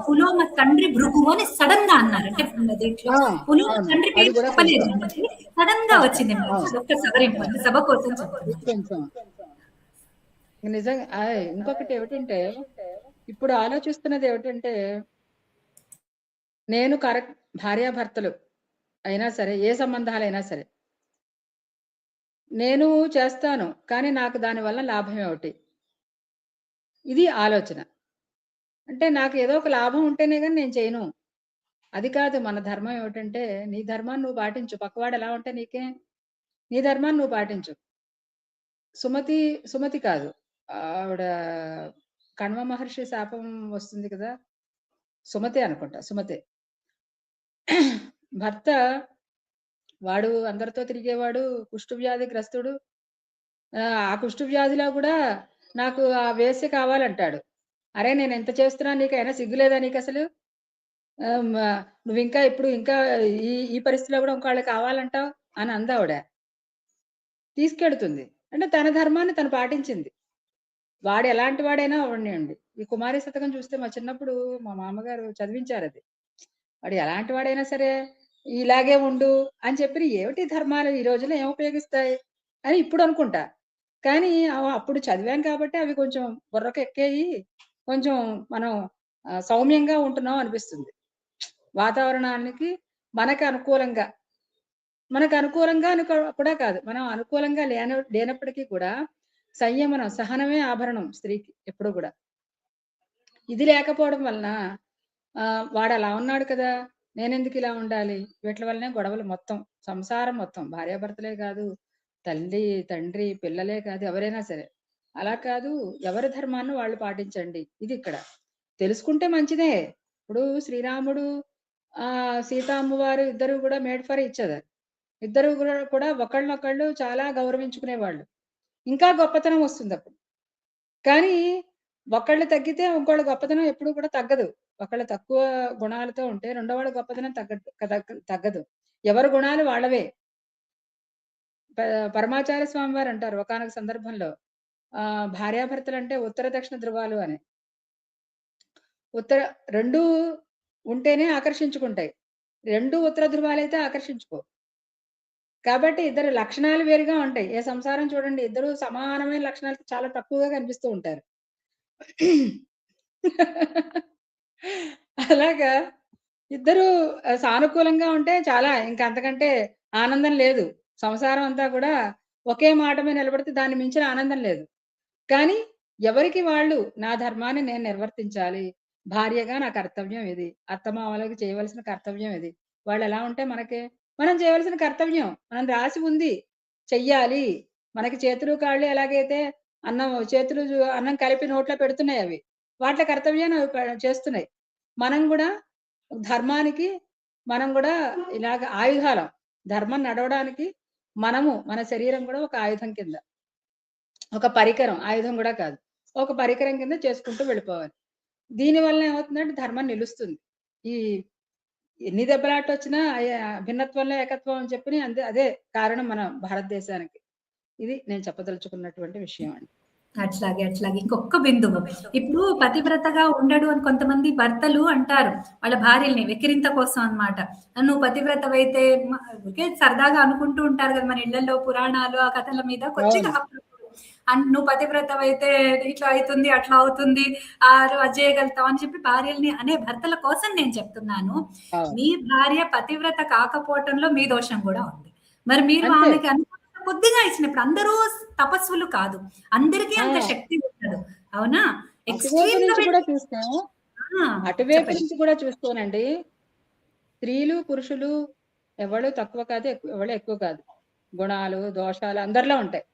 పులోమ తండ్రి భృగువు అని సడన్ గా అన్నారు. అంటే దీంట్లో పులోమ తండ్రి పేరు చెప్పలేదు, సడన్ గా వచ్చింది. ఒక్క సవరింపు సభ కోసం కొంచెం. నిజంగా ఇంకొకటి ఏమిటంటే, ఇప్పుడు ఆలోచిస్తున్నది ఏమిటంటే, నేను కరెక్ట్ భార్యాభర్తలు అయినా సరే, ఏ సంబంధాలైనా సరే నేను చేస్తాను, కానీ నాకు దానివల్ల లాభం ఏమిటి? ఇది ఆలోచన. అంటే నాకు ఏదో ఒక లాభం ఉంటేనే కానీ నేను చేయను. అది కాదు మన ధర్మం. ఏమిటంటే, నీ ధర్మాన్ని నువ్వు పాటించు. పక్కవాడు ఎలా ఉంటే నీకే, నీ ధర్మాన్ని నువ్వు పాటించు. సుమతి కాదు, ఆవిడ కణ్వ మహర్షి శాపం వస్తుంది కదా, సుమతే అనుకుంటా, సుమతే. భర్త వాడు అందరితో తిరిగేవాడు, కుష్ఠవ్యాధి గ్రస్తుడు. ఆ కుష్ఠవ్యాధిలో కూడా నాకు ఆ వేశ్య కావాలంటాడు. అరే నేను ఎంత చేస్తున్నా, నీకైనా సిగ్గులేదా నీకు అసలు? నువ్వు ఇంకా ఈ పరిస్థితిలో కూడా ఇంకోళ్ళు కావాలంటావు అని అందావిడ. తీసుకెడుతుంది. అంటే తన ధర్మాన్ని తను పాటించింది. వాడు ఎలాంటి వాడైనా అవనివ్వండి. ఈ కుమారి శతకం చూస్తే మా చిన్నప్పుడు మా మామగారు చదివించారు. అది వాడు ఎలాంటి వాడైనా సరే ఇలాగే ఉండు అని చెప్పి, ఏమిటి ధర్మాలు ఈ రోజుల్లో ఏం ఉపయోగిస్తాయి అని ఇప్పుడు అనుకుంటా. కానీ అప్పుడు చదివాం కాబట్టి అవి కొంచెం బుర్రకు ఎక్కాయి. కొంచెం మనం సౌమ్యంగా ఉంటున్నాం అనిపిస్తుంది. వాతావరణానికి మనకు అనుకూలంగా కూడా కాదు, మనం అనుకూలంగా లేనప్పటికీ కూడా సంయమనం, సహనమే ఆభరణం స్త్రీకి ఎప్పుడు కూడా. ఇది లేకపోవడం వలన వాడు అలా ఉన్నాడు కదా, నేనెందుకు ఇలా ఉండాలి? వీటి వల్లనే గొడవలు మొత్తం, సంసారం మొత్తం. భార్యాభర్తలే కాదు, తల్లి తండ్రి పిల్లలే కాదు, ఎవరైనా సరే. అలా కాదు, ఎవరి ధర్మాన్ని వాళ్ళు పాటించండి. ఇది ఇక్కడ తెలుసుకుంటే మంచిదే. ఇప్పుడు శ్రీరాముడు సీత అమ్మవారు ఇద్దరు కూడా మేడ్ ఫర్ ఈచ్ అదర్. ఇద్దరు కూడా ఒకళ్ళనొకళ్ళు చాలా గౌరవించుకునేవాళ్ళు. ఇంకా గొప్పతనం వస్తుంది అప్పుడు. కానీ ఒకళ్ళు తగ్గితే ఇంకోళ్ళ గొప్పతనం ఎప్పుడు కూడా తగ్గదు. ఒకళ్ళు తక్కువ గుణాలతో ఉంటే రెండో వాళ్ళ గొప్పతనం తగ్గదు. ఎవరి గుణాలు వాళ్ళవే. పరమాచార్య స్వామి వారు అంటారు ఒకానొక సందర్భంలో, భార్యాభర్తలు అంటే ఉత్తర దక్షిణ ధృవాలు అని. రెండు ఉంటేనే ఆకర్షించుకుంటాయి. రెండు ఉత్తర ధృవాలైతే ఆకర్షించుకో. కాబట్టి ఇద్దరు లక్షణాలు వేరుగా ఉంటాయి. ఏ సంసారం చూడండి, ఇద్దరు సమానమైన లక్షణాలు చాలా తక్కువగా కనిపిస్తూ ఉంటారు. అలాగా ఇద్దరు సానుకూలంగా ఉంటే చాలా, ఇంకా అంతకంటే ఆనందం లేదు. సంసారం అంతా కూడా ఒకే మాట మీద నిలబడితే దాన్ని మించిన ఆనందం లేదు. కానీ ఎవరికి వాళ్ళు, నా ధర్మాన్ని నేను నిర్వర్తించాలి, భార్యగా నా కర్తవ్యం ఇది, అత్తమామలకు చేయవలసిన కర్తవ్యం ఇది. వాళ్ళు ఎలా ఉంటే మనకే, మనం చేయవలసిన కర్తవ్యం మనం రాసి ఉంది, చెయ్యాలి. మనకి చేతులు కాళ్ళు ఎలాగైతే అన్నం కలిపి నోట్లో పెడుతున్నాయి, అవి వాటి కర్తవ్యాన్ని అవి చేస్తున్నాయి. మనం కూడా ధర్మానికి మనం కూడా ఇలాగ ఆయుధాలం. ధర్మం నడవడానికి మన శరీరం కూడా ఒక ఆయుధం కింద. ఒక పరికరం, ఆయుధం కూడా కాదు. ఒక పరికరం కింద చేసుకుంటూ వెళ్ళిపోవాలి. దీనివల్ల ఏమవుతుందంటే ధర్మం నిలుస్తుంది. ఈ ఎన్ని దెబ్బలాటొచ్చినా భిన్నత్వంలో ఏకత్వం అని చెప్పి అదే కారణం మన భారతదేశానికి. ఇది నేను చెప్పదలుచుకున్నటువంటి విషయం అండి. అట్లాగే. ఇంకొక్క బిందువు. ఇప్పుడు పతివ్రతగా ఉండడు అని కొంతమంది భర్తలు అంటారు. వాళ్ళ భార్యల్ని వెక్కిరింత కోసం అన్నమాట. నువ్వు పతివ్రతవైతే ఊరికే సరదాగా అనుకుంటూ ఉంటారు కదా! మన ఇళ్లలో పురాణాలు, ఆ కథల మీద కొద్దిగా అవును. అప్పుడప్పుడు నువ్వు పతివ్రతవైతే ఇట్లా అయితుంది, అట్లా అవుతుంది, అది చేయగలుగుతావు అని చెప్పి భార్యల్ని అనే భర్తల కోసం నేను చెప్తున్నాను. అవును. మీ భార్య పతివ్రత కాకపోవటంలో మీ దోషం గూడా ఉంది. మరి మీరు అంతే. ఆమెకి అనుకున్నంత కొద్దిగా ఇచ్చినప్పుడు అందరూ తపస్సులు కాదు. అందరికీ ఆ! అంత శక్తి ఉండదు. అవునా? అటువైపు ఎక్స్‌ట్రీమ్‌గా నుంచి కూడా వెళ్ళి చూస్తే అటువైపు చెప్పండి. నుంచి కూడా చూస్తేనండి, స్త్రీలు, పురుషులు ఎవళ్ళు తక్కువ కాదు, ఎవళ్ళు ఎక్కువ కాదు. గుణాలు, దోషాలు అందరిలో ఉంటాయి.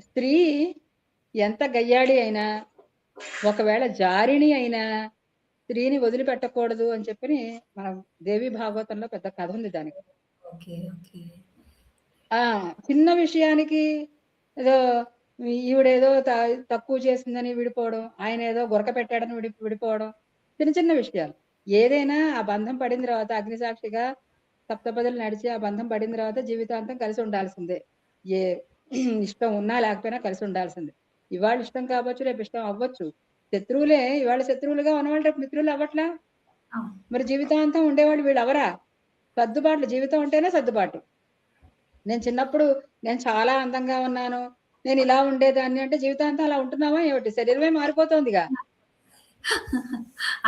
స్త్రీ ఎంత గయ్యాళి అయినా, ఒకవేళ జారిణి అయినా, స్త్రీని వదిలిపెట్టకూడదు అని చెప్పని మనం దేవి భాగవతంలో పెద్ద కథ ఉంది దానికి. ఓకే. ఆ! చిన్న విషయానికి ఏదో ఈవిడేదో తక్కువ చేసిందని విడిపోవడం, ఆయనేదో గురక పెట్టాడని విడిపోవడం. చిన్న చిన్న విషయాలు. ఏదైనా ఆ బంధం పడిన తర్వాత అగ్నిసాక్షిగా సప్తపదులు నడిచి ఆ బంధం పడిన తర్వాత జీవితాంతం కలిసి ఉండాల్సిందే. ఏ ఇష్టం ఉన్నా లేకపోయినా కలిసి ఉండాల్సిందే. ఇవాళ ఇష్టం కావచ్చు, రేపు ఇష్టం అవ్వచ్చు. శత్రువులే ఇవాళ శత్రువులుగా ఉన్నవాళ్ళు రేపు మిత్రులు అవ్వట్లా? అవును. మరి జీవితాంతం ఉండేవాళ్ళు వీళ్ళెవరా? సర్దుబాట్లు జీవితం ఉంటేనే సర్దుబాటు. నేను చిన్నప్పుడు నేను చాలా అందంగా ఉన్నాను. నేను ఇలా ఉండేదాన్ని అంటే జీవితాంతం అలా ఉంటున్నావా ఏమిటి? శరీరమే మారిపోతోందిగా.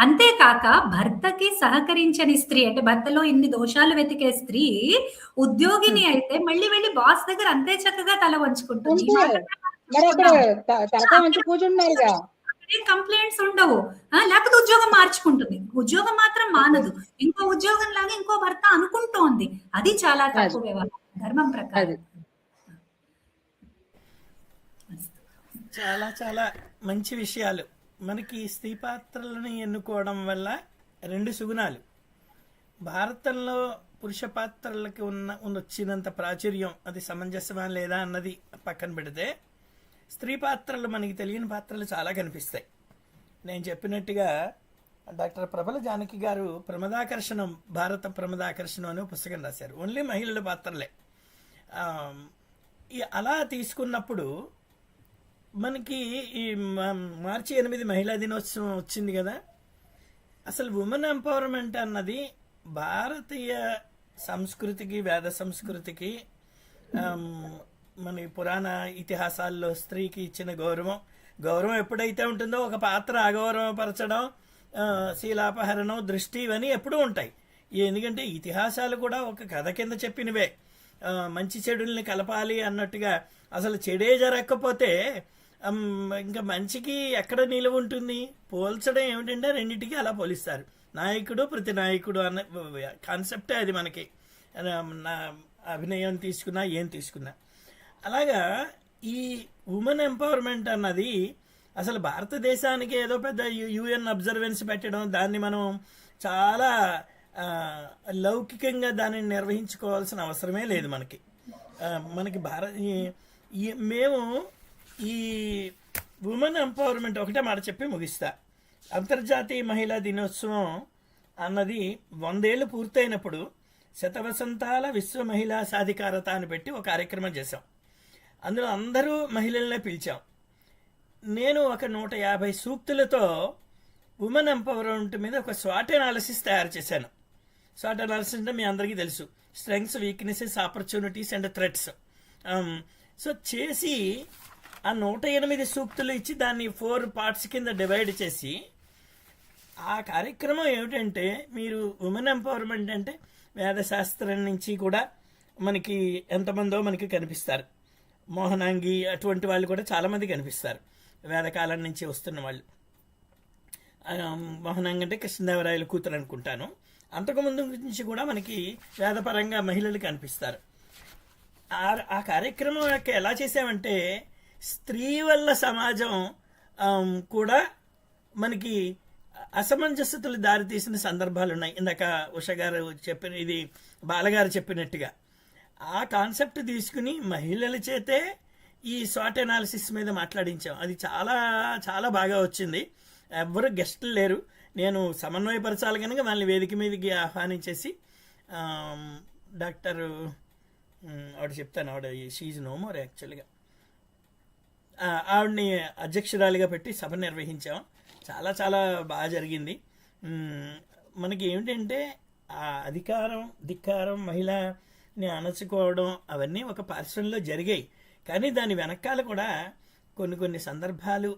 అంతే కాక భర్తకి సహకరించని స్త్రీ అంటే భర్తలో ఇన్ని దోషాలు వెతికే స్త్రీ ఉద్యోగిని హ్మ్. అయితే మళ్ళీ వెళ్లి బాస్ దగ్గర అంతే చక్కగా తల వంచుకుంటుంది. ఈ అంతే. మాట కూడా మనం మరక్కడ చూసుకున్నాము. తలకాయ వంచి అక్కడ కూర్చుంటున్నారుగా. అక్కడేం కంప్లెయింట్స్ ఉండవు. లేకపోతే ఉద్యోగం మార్చుకుంటుంది. ఉద్యోగం మాత్రం అది. మానదు. ఇంకో ఉద్యోగం లాగా ఇంకో భర్త అనుకుంటోంది. అది చాలా అది. తప్పు వ్యవహారం ధర్మం అది. ప్రకారం. చాలా చాలా మంచి విషయాలు. మనకి స్త్రీ పాత్రలను ఎన్నుకోవడం వల్ల రెండు సుగుణాలు. భారతంలో పురుష పాత్రలకి వచ్చినంత ప్రాచుర్యం అది సమంజసమా లేదా అన్నది పక్కన పెడితే, స్త్రీ పాత్రలు మనకి తెలియని పాత్రలు చాలా కనిపిస్తాయి. నేను చెప్పినట్టుగా డాక్టర్ ప్రబల జానకి గారు ప్రమదాకర్షణం, భారత ప్రమదాకర్షణం అనే పుస్తకం రాశారు. ఓన్లీ మహిళల పాత్రలే. అలా తీసుకున్నప్పుడు మనకి ఈ మార్చి 8 మహిళా దినోత్సవం వచ్చింది కదా. అసలు ఉమెన్ ఎంపవర్మెంట్ అన్నది భారతీయ సంస్కృతికి, వేద సంస్కృతికి, మన పురాణ ఇతిహాసాల్లో స్త్రీకి ఇచ్చిన గౌరవం ఎప్పుడైతే ఉంటుందో ఒక పాత్ర అగౌరవపరచడం, శీలాపహరణం, దృష్టి ఇవన్నీ ఎప్పుడూ ఉంటాయి. ఎందుకంటే ఇతిహాసాలు కూడా ఒక కథ కింద చెప్పినవే. మంచి చెడుల్ని కలపాలి అన్నట్టుగా. అసలు చెడే జరగకపోతే ఇంకా మంచికి ఎక్కడ నిలువ ఉంటుంది? పోల్చడం ఏమిటంటే రెండింటికి అలా పోలిస్తారు. నాయకుడు ప్రతి నాయకుడు అన్న కాన్సెప్టే అది మనకి. నా అభినయం తీసుకున్నా ఏం తీసుకున్నా అలాగా. ఈ ఉమెన్ ఎంపవర్మెంట్ అన్నది అసలు భారతదేశానికి ఏదో పెద్ద యుఎన్ అబ్జర్వెన్స్ పెట్టడం, దాన్ని మనం చాలా లౌకికంగా దానిని నిర్వహించుకోవాల్సిన అవసరమే లేదు మనకి. మేము ఈ ఉమెన్ ఎంపవర్మెంట్ ఒకటే మాట చెప్పి ముగిస్తా. అంతర్జాతీయ మహిళా దినోత్సవం అన్నది 100 ఏళ్ళు పూర్తయినప్పుడు శతవసంతాల విశ్వ మహిళా సాధికారత అని పెట్టి ఒక కార్యక్రమం చేశాం. అందులో అందరూ మహిళలనే పిలిచాం. నేను ఒక 150 సూక్తులతో ఉమెన్ ఎంపవర్మెంట్ మీద ఒక స్వాట్ అనాలిసిస్ తయారు చేశాను. స్వాట్ అనాలిసిస్ అంటే మీ అందరికీ తెలుసు, strengths, weaknesses, opportunities and threats. So చేసి ఆ 108 సూక్తులు ఇచ్చి దాన్ని 4 పార్ట్స్ కింద డివైడ్ చేసి, ఆ కార్యక్రమం ఏమిటంటే, మీరు ఉమెన్ ఎంపవర్మెంట్ అంటే వేదశాస్త్రం నుంచి కూడా మనకి ఎంతమందో మనకి కనిపిస్తారు. మోహనాంగి అటువంటి వాళ్ళు కూడా చాలామంది కనిపిస్తారు, వేదకాలం నుంచి వస్తున్న వాళ్ళు. మోహనాంగి అంటే కృష్ణదేవరాయల కూతురు అనుకుంటాను. అంతకుముందు నుంచి కూడా మనకి వేదపరంగా మహిళలు కనిపిస్తారు. ఆ కార్యక్రమం ఎలా చేసామంటే, స్త్రీ వల్ల సమాజం కూడా మనకి అసమంజసతలు దారితీసిన సందర్భాలు ఉన్నాయి. ఇందాక ఉష గారు చెప్పిన, ఇది బాలగారు చెప్పినట్టుగా ఆ కాన్సెప్ట్ తీసుకుని మహిళల చేతే ఈ SWOT అనాలిసిస్ మీద మాట్లాడించాం. అది చాలా చాలా బాగా వచ్చింది. ఎవ్వరు గెస్టులు లేరు. నేను సమన్వయపరచాలి కనుక వాళ్ళని వేదిక మీదకి ఆహ్వానించేసి డాక్టర్ ఆవిడ చెప్తాను, ఆవిడ షీజ్ నో మోర్ యాక్చువల్గా, ఆవిడని అధ్యక్షురాలిగా పెట్టి సభ నిర్వహించాం. చాలా చాలా బాగా జరిగింది. మనకి ఏమిటంటే ఆ అధికారం, ధిక్కారం, మహిళని అణచుకోవడం అవన్నీ ఒక పార్శ్వంలో జరిగాయి. కానీ దాని వెనకాల కూడా కొన్ని కొన్ని సందర్భాలు,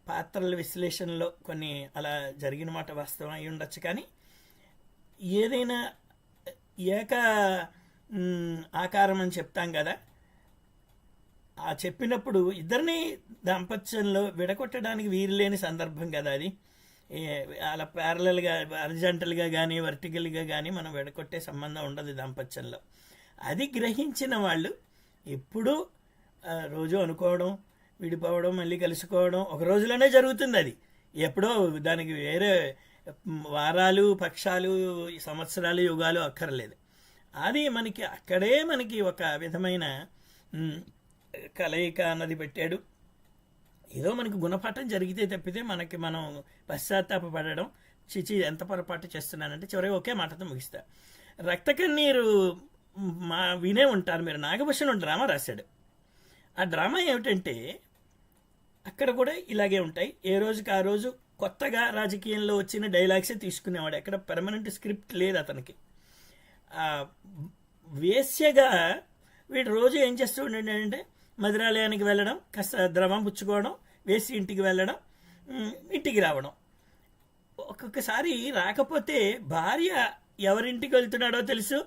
పాత్రల విశ్లేషణలో కొన్ని అలా జరిగిన మాట వాస్తవం అయి ఉండొచ్చు. కానీ ఏదైనా ఏక ఆకారం అని చెప్తాం కదా, ఆ చెప్పినప్పుడు ఇద్దరిని దాంపత్యంలో విడగొట్టడానికి వీలు లేని సందర్భం కదా అది. అలా ప్యారలల్గా, హారిజాంటల్గా కానీ వర్టికల్గా కానీ మనం విడగొట్టే సంబంధం ఉండదు దాంపత్యంలో. అది గ్రహించిన వాళ్ళు ఎప్పుడూ రోజు అనుకోవడం, విడిపోవడం, మళ్ళీ కలుసుకోవడం ఒక రోజులోనే జరుగుతుంది. అది ఎప్పుడో దానికి వేరే వారాలు, పక్షాలు, సంవత్సరాలు, యుగాలు అక్కర్లేదు. అది మనకి అక్కడే మనకి ఒక విధమైన కలయిక అన్నది పెట్టాడు. ఏదో మనకి గుణపాఠం జరిగితే తప్పితే మనకి మనం పశ్చాత్తాపడడం, చిచి ఎంత పొరపాటు చేస్తున్నానంటే చివరికి ఒకే మాటతో ముగిస్తా. రక్త కన్నీరు వినే ఉంటారు మీరు. నాగభూషణం డ్రామా రాశాడు. ఆ డ్రామా ఏమిటంటే అక్కడ కూడా ఇలాగే ఉంటాయి. ఏ రోజుకి ఆ రోజు కొత్తగా రాజకీయంలో వచ్చిన డైలాగ్సే తీసుకునేవాడు. ఎక్కడ పర్మనెంట్ స్క్రిప్ట్ లేదు అతనికి. వేశ్యగా వీడు రోజు ఏం చేస్తూ ఉండేటంటే మధురాలయానికి వెళ్ళడం, కాస్త ద్రవం పుచ్చుకోవడం, వేసి ఇంటికి వెళ్ళడం, ఇంటికి రావడం. ఒక్కొక్కసారి రాకపోతే భార్య ఎవరింటికి వెళ్తున్నాడో తెలుసు.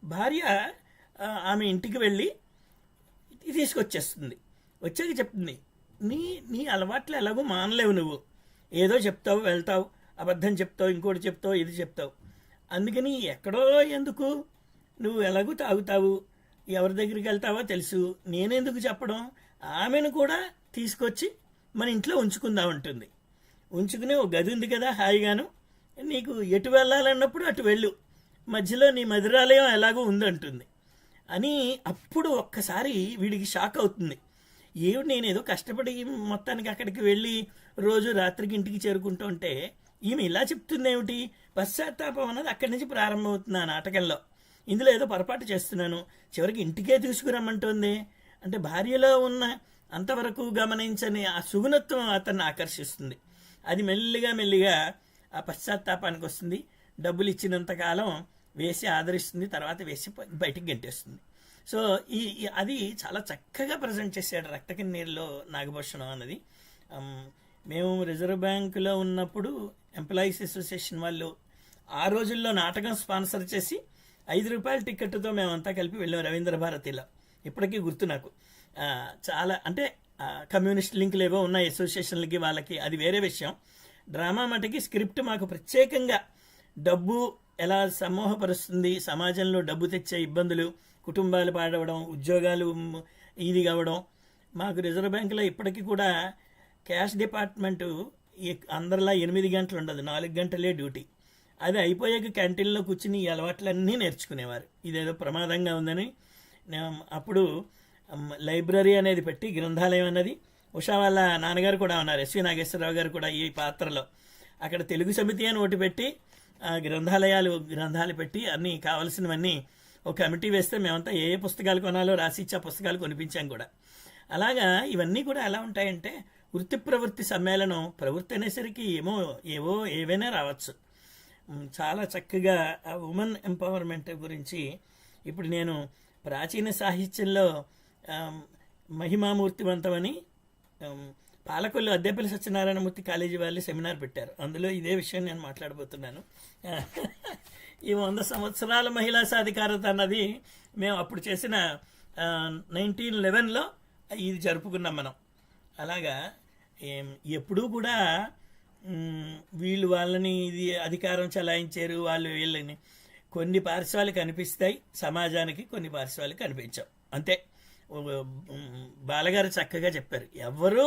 భార్య ఆమె ఇంటికి వెళ్ళి తీసుకొచ్చేస్తుంది. వచ్చాక చెప్తుంది, నీ అలవాట్లు ఎలాగో మానలేవు, నువ్వు ఏదో చెప్తావు, వెళ్తావు, అబద్ధం చెప్తావు, ఇంకోటి చెప్తావు, ఇది చెప్తావు. అందుకని ఎక్కడో ఎందుకు, నువ్వు ఎలాగూ తాగుతావు, ఎవరి దగ్గరికి వెళ్తావో తెలుసు, నేనెందుకు చెప్పడం, ఆమెను కూడా తీసుకొచ్చి మన ఇంట్లో ఉంచుకుందాం ఉంటుంది. ఉంచుకునే ఒక గది ఉంది కదా హాయిగాను, నీకు ఎటు వెళ్ళాలన్నప్పుడు అటు వెళ్ళు, మధ్యలో నీ మధురాలయం ఎలాగో ఉందంటుంది అని. అప్పుడు ఒక్కసారి వీడికి షాక్ అవుతుంది. ఏమిటి, నేనేదో కష్టపడి మొత్తానికి అక్కడికి వెళ్ళి రోజు రాత్రికి ఇంటికి చేరుకుంటూ ఉంటే ఈమె ఇలా చెప్తుంది ఏమిటి? పశ్చాత్తాపం అన్నది అక్కడి నుంచి ప్రారంభమవుతుంది ఆ నాటకంలో. ఇందులో ఏదో పొరపాటు చేస్తున్నాను, చివరికి ఇంటికే తీసుకురమ్మంటోంది అంటే భార్యలో ఉన్న అంతవరకు గమనించని ఆ సుగుణత్వం అతన్ని ఆకర్షిస్తుంది. అది మెల్లిగా మెల్లిగా ఆ పశ్చాత్తాపానికి వస్తుంది. డబ్బులు ఇచ్చినంతకాలం వేసి ఆదరిస్తుంది, తర్వాత వేసి బయటికి గెంటేస్తుంది. సో అది చాలా చక్కగా ప్రజెంట్ చేశాడు రక్తకన్నీరులో నాగభూషణం అన్నది. మేము రిజర్వ్ బ్యాంకులో ఉన్నప్పుడు ఎంప్లాయీస్ అసోసియేషన్ వాళ్ళు ఆ రోజుల్లో నాటకం స్పాన్సర్ చేసి ₹5 టికెట్తో మేమంతా కలిపి వెళ్ళాం రవీంద్ర భారతిలో. ఇప్పటికీ గుర్తు నాకు. చాలా అంటే కమ్యూనిస్ట్ లింకులు ఏవో ఉన్నాయి అసోసియేషన్లకి, వాళ్ళకి అది వేరే విషయం. డ్రామా మటుకి స్క్రిప్ట్ మాకు ప్రత్యేకంగా డబ్బు ఎలా సమూహపరుస్తుంది, సమాజంలో డబ్బు తెచ్చే ఇబ్బందులు, కుటుంబాలు పాడవడం, ఉద్యోగాలు ఇది కావడం. మాకు రిజర్వ్ బ్యాంకులో ఇప్పటికీ కూడా క్యాష్ డిపార్ట్మెంటు అందరిలా 8 గంటలు ఉండదు, 4 గంటలే డ్యూటీ. అది అయిపోయాక క్యాంటీన్లో కూర్చుని ఈ అలవాట్లన్నీ నేర్చుకునేవారు. ఇదేదో ప్రమాదంగా ఉందని అప్పుడు లైబ్రరీ అనేది పెట్టి, గ్రంథాలయం అన్నది, ఉషా వాళ్ళ నాన్నగారు కూడా ఉన్నారు, ఎస్వి నాగేశ్వరరావు గారు కూడా ఈ పాత్రలో. అక్కడ తెలుగు సమితి అని ఒకటి పెట్టి గ్రంథాలు పెట్టి అన్నీ కావలసినవన్నీ ఒక కమిటీ వేస్తే మేమంతా ఏ పుస్తకాలు కొనాలో రాసి ఇచ్చి ఆ పుస్తకాలు కొనిపించాం కూడా. అలాగా ఇవన్నీ కూడా ఎలా ఉంటాయంటే వృత్తి ప్రవృత్తి సమ్మేళనం. ప్రవృత్తి అనేసరికి ఏవైనా రావచ్చు. చాలా చక్కగా ఆ ఉమెన్ ఎంపవర్మెంట్ గురించి ఇప్పుడు నేను ప్రాచీన సాహిత్యంలో మహిమామూర్తివంతమని పాలకొల్లు అద్దెపల్లి సత్యనారాయణమూర్తి కాలేజీ వాళ్ళు సెమినార్ పెట్టారు. అందులో ఇదే విషయం నేను మాట్లాడబోతున్నాను. ఈ 100 సంవత్సరాల మహిళా సాధికారత అన్నది మేము అప్పుడు చేసిన 1911లో ఇది జరుపుకున్నాం మనం. అలాగా ఎప్పుడూ కూడా వీళ్ళు వాళ్ళని ఇది అధికారం చలాయించారు, వాళ్ళు వీళ్ళని, కొన్ని పార్శ్వాలు కనిపిస్తాయి సమాజానికి, కొన్ని పార్శ్వాలు కనిపించవు, అంతే. బాలగారు చక్కగా చెప్పారు, ఎవరూ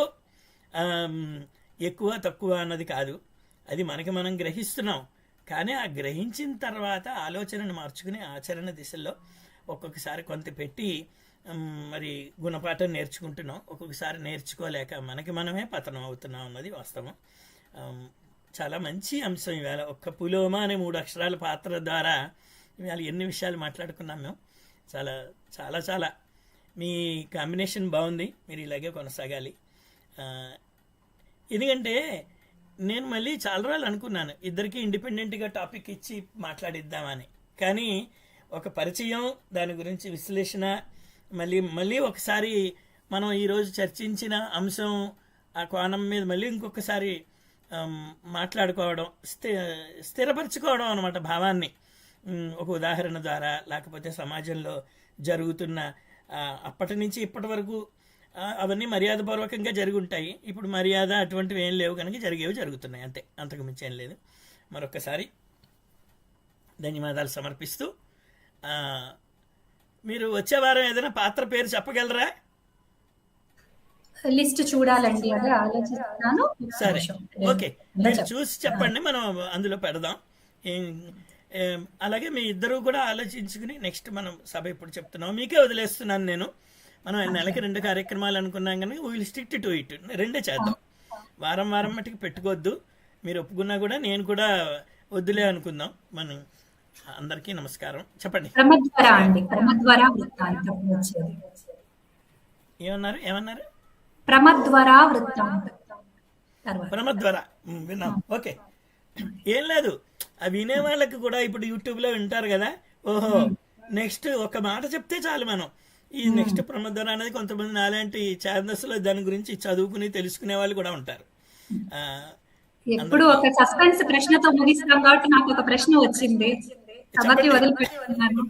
ఎక్కువ తక్కువ అన్నది కాదు, అది మనకి మనం గ్రహిస్తున్నాం. కానీ ఆ గ్రహించిన తర్వాత ఆలోచనను మార్చుకుని ఆచరణ దిశలో ఒక్కొక్కసారి కొంత పెట్టి మరి గుణపాఠం నేర్చుకుంటున్నాం, ఒక్కొక్కసారి నేర్చుకోలేక మనకి మనమే పతనం అవుతున్నాం అన్నది వాస్తవం. చాలా మంచి అంశం ఇవాళ. ఒక్క పులోమ అనే 3 అక్షరాల పాత్ర ద్వారా ఇవాళ ఎన్ని విషయాలు మాట్లాడుకున్నాం మేము. చాలా చాలా చాలా మీ కాంబినేషన్ బాగుంది, మీరు ఇలాగే కొనసాగాలి. ఎందుకంటే నేను మళ్ళీ చాలా రోజులు అనుకున్నాను ఇద్దరికి ఇండిపెండెంట్గా టాపిక్ ఇచ్చి మాట్లాడిద్దామని, కానీ ఒక పరిచయం, దాని గురించి విశ్లేషణ, మళ్ళీ ఒకసారి మనం ఈరోజు చర్చించిన అంశం ఆ కోణం మీద మళ్ళీ ఇంకొకసారి మాట్లాడుకోవడం, స్థిరపరచుకోవడం అన్నమాట భావాన్ని. ఒక ఉదాహరణ ద్వారా, లేకపోతే సమాజంలో జరుగుతున్న అప్పటి నుంచి ఇప్పటి వరకు అవన్నీ మర్యాదపూర్వకంగా జరిగి ఉంటాయి. ఇప్పుడు మర్యాద అటువంటివి ఏం లేవు కనుక జరుగుతున్నాయి అంతే, అంతకు మించి ఏం లేదు. మరొక్కసారి ధన్యవాదాలు సమర్పిస్తూ, మీరు వచ్చే వారం ఏదైనా పాత్ర పేరు చెప్పగలరా? లిస్ట్ చూడాలండి, అదే ఆలోచిస్తున్నాను. సరే, ఓకే, మీరు చూసి చెప్పండి, మనం అందులో పెడదాం. అలాగే మీ ఇద్దరు కూడా ఆలోచించుకుని నెక్స్ట్ మనం సభ ఎప్పుడు చెప్తున్నాం మీకే వదిలేస్తున్నాను నేను. మనం నెలకి 2 కార్యక్రమాలు అనుకున్నాం కనుక విల్ స్టిక్ టు ఇట్, 2 చేద్దాం. వారం మట్టుకు పెట్టుకోవద్దు. మీరు ఒప్పుకున్నా కూడా నేను కూడా వద్దులే అనుకుందాం. మనం అందరికీ నమస్కారం. చెప్పండి. ఏమన్నారు? ప్రమద్వర విన్నాం. ఓకే, ఏం లేదు, అవి వినే వాళ్ళకి కూడా ఇప్పుడు యూట్యూబ్లో వింటారు కదా. ఓహో, నెక్స్ట్ ఒక మాట చెప్తే చాలు మనం ఈ నెక్స్ట్ ప్రమద్వర అనేది. కొంతమంది నాలాంటి ఛానల్స్లో దాని గురించి చదువుకుని తెలుసుకునే వాళ్ళు కూడా ఉంటారు. ఎప్పుడు ఒక సస్పెన్స్ ప్రశ్నతో ముగిస్తాం కాబట్టి నాకు ఒక ప్రశ్న వచ్చింది, వదిలిపెట్టుకున్నాను.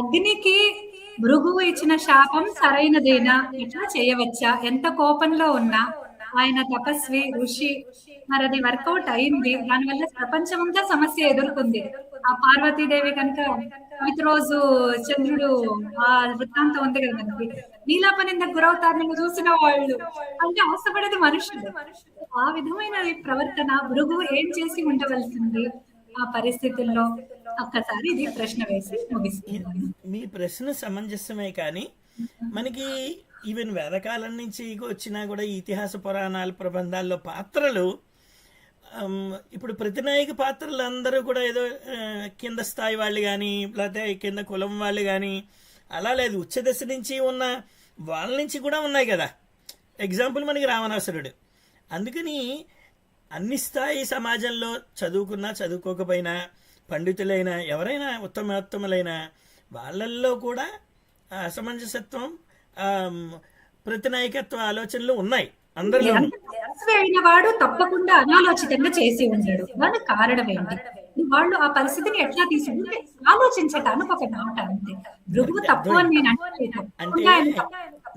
అగ్నికి భృగువు ఇచ్చిన శాపం సరైనదేనా? ఇట్లా చేయవచ్చా? ఎంత కోపంలో ఉన్నా ఆయన తపస్వి, ఋషి, మరి అది వర్కౌట్ అయింది. దానివల్ల ప్రపంచమంతా సమస్య ఎదుర్కొంది. ఆ పార్వతీదేవి కనుక రోజు చంద్రుడు ఆ వృత్తాంతం ఉంది కదా మనకి, నీలాపనిందకు గురవుతారని చూసిన వాళ్ళు అంటే అవసరపడేది మనుషులు. ఆ విధమైన ప్రవర్తన భృగువు ఏం చేసి ఉండవలసింది ఆ పరిస్థితుల్లో? ఒక్కసారి ఇది ప్రశ్న వేసి ముగిస్తుంది. మీ ప్రశ్న సమంజసమే, కానీ మనకి ఈవెన్ వేదకాలం నుంచి వచ్చినా కూడా ఇతిహాస పురాణాల ప్రబంధాల్లో పాత్రలు, ఇప్పుడు ప్రతినాయక పాత్రలు అందరూ కూడా ఏదో కింద స్థాయి వాళ్ళు కానీ లేకపోతే కింద కులం వాళ్ళు కానీ అలా లేదు, ఉచ్చదశ నుంచి ఉన్న వాళ్ళ నుంచి కూడా ఉన్నాయి కదా. ఎగ్జాంపుల్ మనకి రావణాసురుడు. అందుకని అన్ని స్థాయి సమాజంలో చదువుకున్నా చదువుకోకపోయినా పండితులైన ఎవరైనా ఉత్తమోత్తములైన వాళ్ళల్లో కూడా అసమంజసత్వం, ప్రతినాయకత్వ ఆలోచనలు ఉన్నాయి అందరిలో. వాడు తప్పకుండా అనాలోచితంగా చేసి ఉంటాడు. దానికి కారణం ఏంటి? వాళ్ళు ఆ పరిస్థితిని ఎట్లా తీసుకుంటే ఆలోచించటానికి ఒక మాట అంతే. భృగువు తప్పు అని నేను అంటే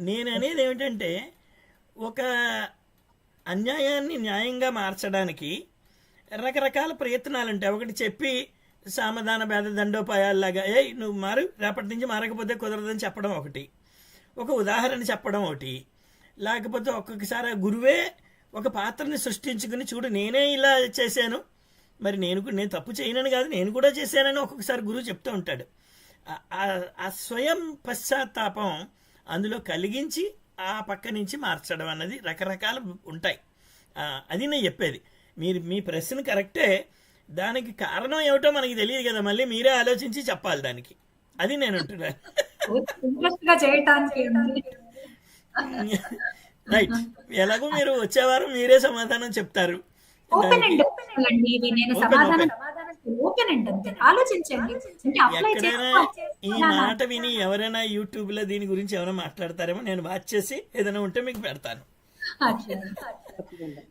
నేను అనేది ఏమిటంటే, ఒక అన్యాయాన్ని న్యాయంగా మార్చడానికి రకరకాల ప్రయత్నాలు ఉంటాయి. ఒకటి చెప్పి సామధాన భేద దండోపాయాల్లాగా నువ్వు మారు, రేపటి నుంచి మారకపోతే కుదరదని చెప్పడం ఒకటి, ఒక ఉదాహరణ చెప్పడం ఒకటి, లేకపోతే ఒక్కొక్కసారి గురువే ఒక పాత్రని సృష్టించుకుని చూడు నేనే ఇలా చేశాను, మరి నేను తప్పు చేయనని కాదు నేను కూడా చేశానని ఒక్కొక్కసారి గురువు చెప్తూ ఉంటాడు. ఆ స్వయం పశ్చాత్తాపం అందులో కలిగించి ఆ పక్క నుంచి మార్చడం అన్నది రకరకాలు ఉంటాయి. అది నేను చెప్పేది. మీ ప్రశ్న కరెక్టే, దానికి కారణం ఏమిటో మనకి తెలియదు కదా, మళ్ళీ మీరే ఆలోచించి చెప్పాలి దానికి. అది నేను అంటున్నాను. రైట్, ఎలాగో మీరు వచ్చేవారు మీరే సమాధానం చెప్తారు. ఎక్కడైనా ఈ మాట విని ఎవరైనా యూట్యూబ్ లో దీని గురించి ఎవరైనా మాట్లాడతారేమో, నేను వాచ్ చేసి ఏదైనా ఉంటే మీకు పెడతాను.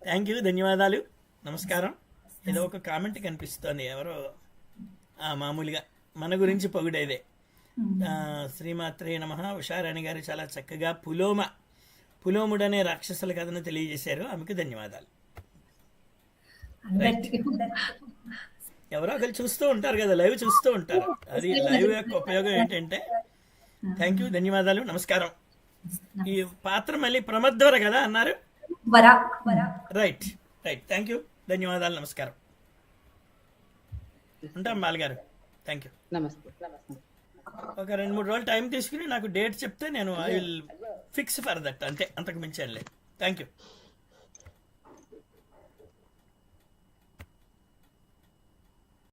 థ్యాంక్ యూ, ధన్యవాదాలు, నమస్కారం. ఏదో ఒక కామెంట్ కనిపిస్తోంది, ఎవరో మామూలుగా మన గురించి పొగిడేదే. శ్రీమాత్రే నమః. ఉషారాణి గారు చాలా చక్కగా పులోముడనే రాక్షసుల కథను తెలియజేశారు, ఆమెకు ధన్యవాదాలు. ఎవరో ఒకరు చూస్తూ ఉంటారు కదా, లైవ్ చూస్తూ ఉంటారు. అది లైవ్ యొక్క ఉపయోగం ఏంటంటే, థ్యాంక్ యూ, ధన్యవాదాలు, నమస్కారం. ఈ పాత్ర మళ్ళీ ప్రమద్వర కదా అన్నారు? రైట్, థ్యాంక్ యూ, ధన్యవాదాలు, నమస్కారం. ఉంటాం బాలగారు, థ్యాంక్ యూ, నమస్తే. ఒక 2-3 రోజులు టైం తీసుకుని నాకు డేట్ చెప్తే నేను I will fix for that, అంతే, అంతకు మించి లేదు. Thank you.